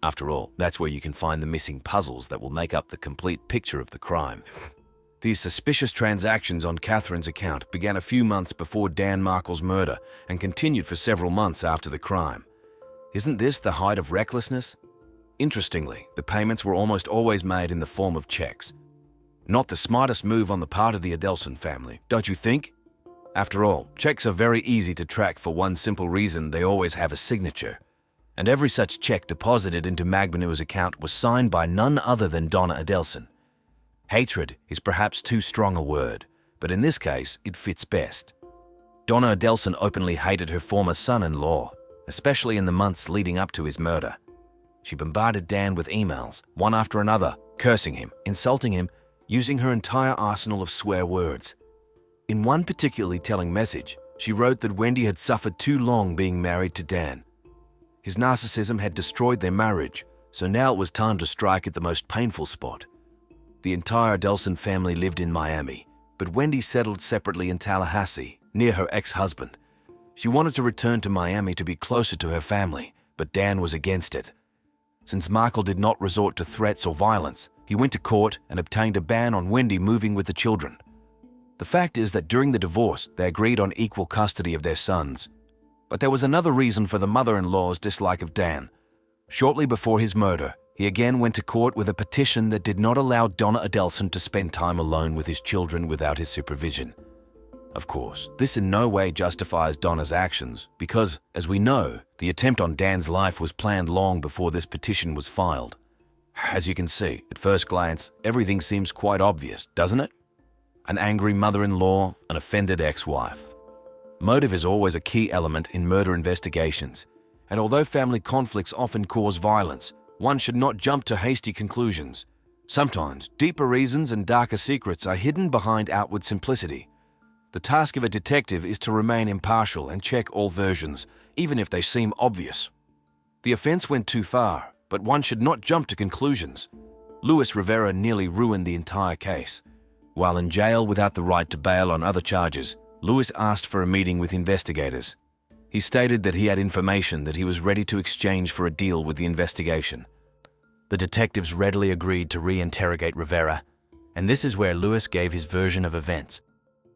After all, that's where you can find the missing puzzles that will make up the complete picture of the crime. These suspicious transactions on Catherine's account began a few months before Dan Markle's murder and continued for several months after the crime. Isn't this the height of recklessness? Interestingly, the payments were almost always made in the form of checks. Not the smartest move on the part of the Adelson family, don't you think? After all, checks are very easy to track for one simple reason: they always have a signature. And every such check deposited into Magbanua's account was signed by none other than Donna Adelson. Hatred is perhaps too strong a word, but in this case, it fits best. Donna Adelson openly hated her former son-in-law, especially in the months leading up to his murder. She bombarded Dan with emails, one after another, cursing him, insulting him, using her entire arsenal of swear words. In one particularly telling message, she wrote that Wendy had suffered too long being married to Dan. His narcissism had destroyed their marriage, so now it was time to strike at the most painful spot. The entire Adelson family lived in Miami, but Wendy settled separately in Tallahassee, near her ex-husband. She wanted to return to Miami to be closer to her family, but Dan was against it. Since Michael did not resort to threats or violence, he went to court and obtained a ban on Wendy moving with the children. The fact is that during the divorce, they agreed on equal custody of their sons. But there was another reason for the mother-in-law's dislike of Dan. Shortly before his murder, he again went to court with a petition that did not allow Donna Adelson to spend time alone with his children without his supervision. Of course, this in no way justifies Donna's actions because, as we know, the attempt on Dan's life was planned long before this petition was filed. As you can see, at first glance, everything seems quite obvious, doesn't it? An angry mother-in-law, an offended ex-wife. Motive is always a key element in murder investigations, and although family conflicts often cause violence, one should not jump to hasty conclusions. Sometimes, deeper reasons and darker secrets are hidden behind outward simplicity. The task of a detective is to remain impartial and check all versions, even if they seem obvious. The offense went too far, but one should not jump to conclusions. Luis Rivera nearly ruined the entire case. While in jail without the right to bail on other charges, Luis asked for a meeting with investigators. He stated that he had information that he was ready to exchange for a deal with the investigation. The detectives readily agreed to re-interrogate Rivera, and this is where Luis gave his version of events.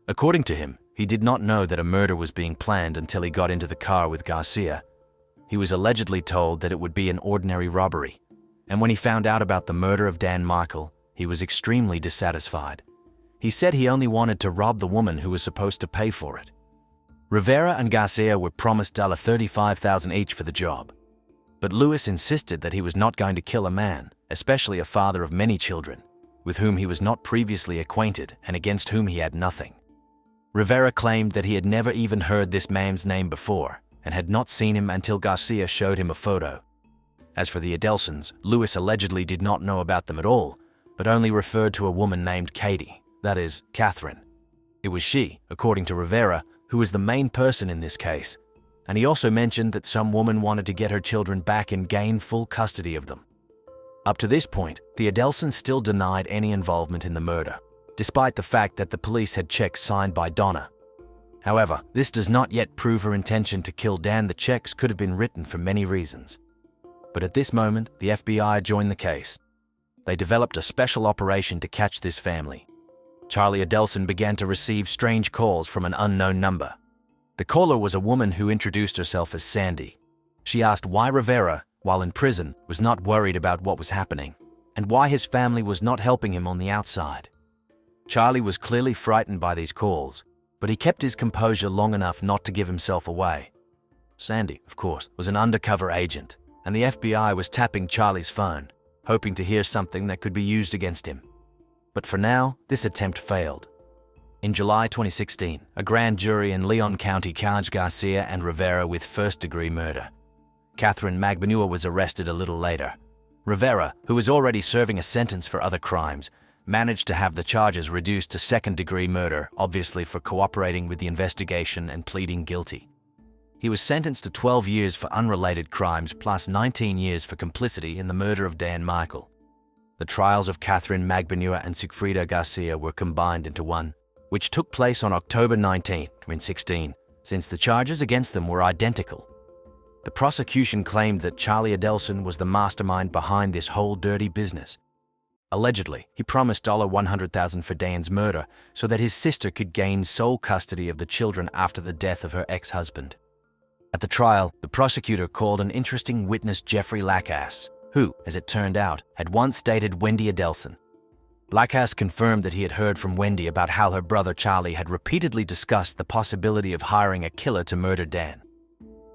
According to him, he did not know that a murder was being planned until he got into the car with Garcia. He was allegedly told that it would be an ordinary robbery, and when he found out about the murder of Dan Michael, he was extremely dissatisfied. He said he only wanted to rob the woman who was supposed to pay for it. Rivera and Garcia were promised $35,000 each for the job, but Luis insisted that he was not going to kill a man, especially a father of many children, with whom he was not previously acquainted and against whom he had nothing. Rivera claimed that he had never even heard this man's name before and had not seen him until Garcia showed him a photo. As for the Adelsons, Luis allegedly did not know about them at all, but only referred to a woman named Katie, that is, Catherine. It was she, according to Rivera, who was the main person in this case, and he also mentioned that some woman wanted to get her children back and gain full custody of them. Up to this point, the Adelsons still denied any involvement in the murder, despite the fact that the police had checks signed by Donna. However, this does not yet prove her intention to kill Dan. The checks could have been written for many reasons. But at this moment, the FBI joined the case. They developed a special operation to catch this family. Charlie Adelson began to receive strange calls from an unknown number. The caller was a woman who introduced herself as Sandy. She asked why Rivera, while in prison, was not worried about what was happening, and why his family was not helping him on the outside. Charlie was clearly frightened by these calls, but he kept his composure long enough not to give himself away. Sandy, of course, was an undercover agent, and the FBI was tapping Charlie's phone, hoping to hear something that could be used against him. But for now, this attempt failed. In July 2016, a grand jury in Leon County charged Garcia and Rivera with first-degree murder. Catherine Magbanua was arrested a little later. Rivera, who was already serving a sentence for other crimes, managed to have the charges reduced to second-degree murder, obviously for cooperating with the investigation and pleading guilty. He was sentenced to 12 years for unrelated crimes plus 19 years for complicity in the murder of Dan Michael. The trials of Catherine Magbanua and Sigfrida Garcia were combined into one, which took place on October 19, 2016, since the charges against them were identical. The prosecution claimed that Charlie Adelson was the mastermind behind this whole dirty business. Allegedly, he promised $100,000 for Dan's murder so that his sister could gain sole custody of the children after the death of her ex-husband. At the trial, the prosecutor called an interesting witness, Jeffrey Lacasse, who, as it turned out, had once dated Wendy Adelson. Lacasse confirmed that he had heard from Wendy about how her brother Charlie had repeatedly discussed the possibility of hiring a killer to murder Dan.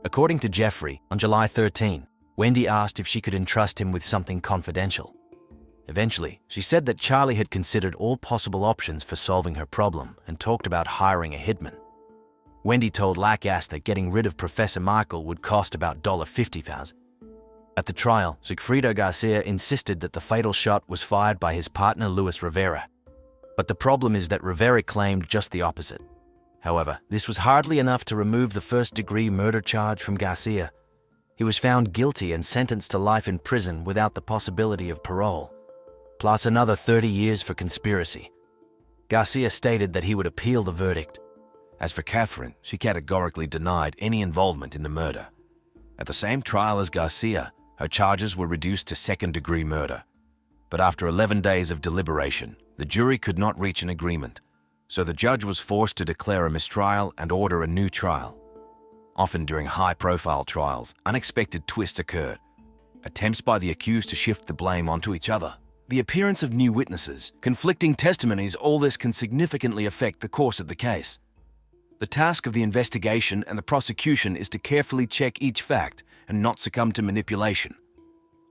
According to Jeffrey, on July 13, Wendy asked if she could entrust him with something confidential. Eventually, she said that Charlie had considered all possible options for solving her problem and talked about hiring a hitman. Wendy told Lacasse that getting rid of Professor Michael would cost about $50,000. At the trial, Sigfrida Garcia insisted that the fatal shot was fired by his partner Luis Rivera. But the problem is that Rivera claimed just the opposite. However, this was hardly enough to remove the first-degree murder charge from Garcia. He was found guilty and sentenced to life in prison without the possibility of parole, plus another 30 years for conspiracy. Garcia stated that he would appeal the verdict. As for Catherine, she categorically denied any involvement in the murder. At the same trial as Garcia, Her charges were reduced to second-degree murder. But after 11 days of deliberation, the jury could not reach an agreement, so the judge was forced to declare a mistrial and order a new trial. Often during high-profile trials, unexpected twists occurred. Attempts by the accused to shift the blame onto each other. The appearance of new witnesses, conflicting testimonies, all this can significantly affect the course of the case. The task of the investigation and the prosecution is to carefully check each fact and not succumb to manipulation.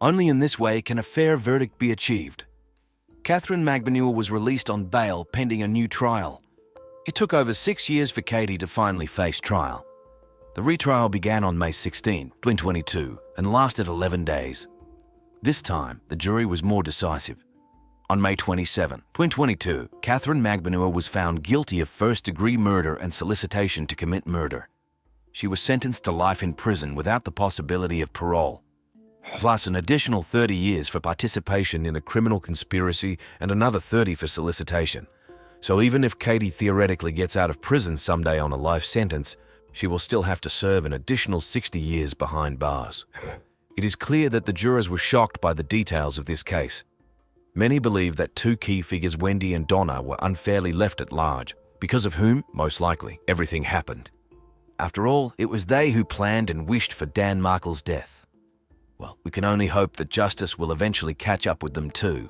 Only in this way can a fair verdict be achieved. Catherine Magbanua was released on bail pending a new trial. It took over 6 years for Katie to finally face trial. The retrial began on May 16, 2022, and lasted 11 days. This time, the jury was more decisive. On May 27, 2022, Catherine Magbanua was found guilty of first-degree murder and solicitation to commit murder. She was sentenced to life in prison without the possibility of parole, plus an additional 30 years for participation in a criminal conspiracy and another 30 for solicitation. So even if Katie theoretically gets out of prison someday on a life sentence, she will still have to serve an additional 60 years behind bars. It is clear that the jurors were shocked by the details of this case. Many believe that two key figures, Wendy and Donna, were unfairly left at large, because of whom, most likely, everything happened. After all, it was they who planned and wished for Dan Markle's death. Well, we can only hope that justice will eventually catch up with them too.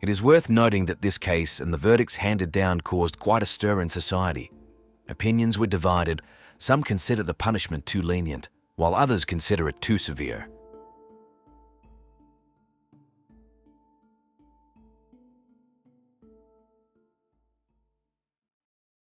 It is worth noting that this case and the verdicts handed down caused quite a stir in society. Opinions were divided. Some consider the punishment too lenient, while others consider it too severe.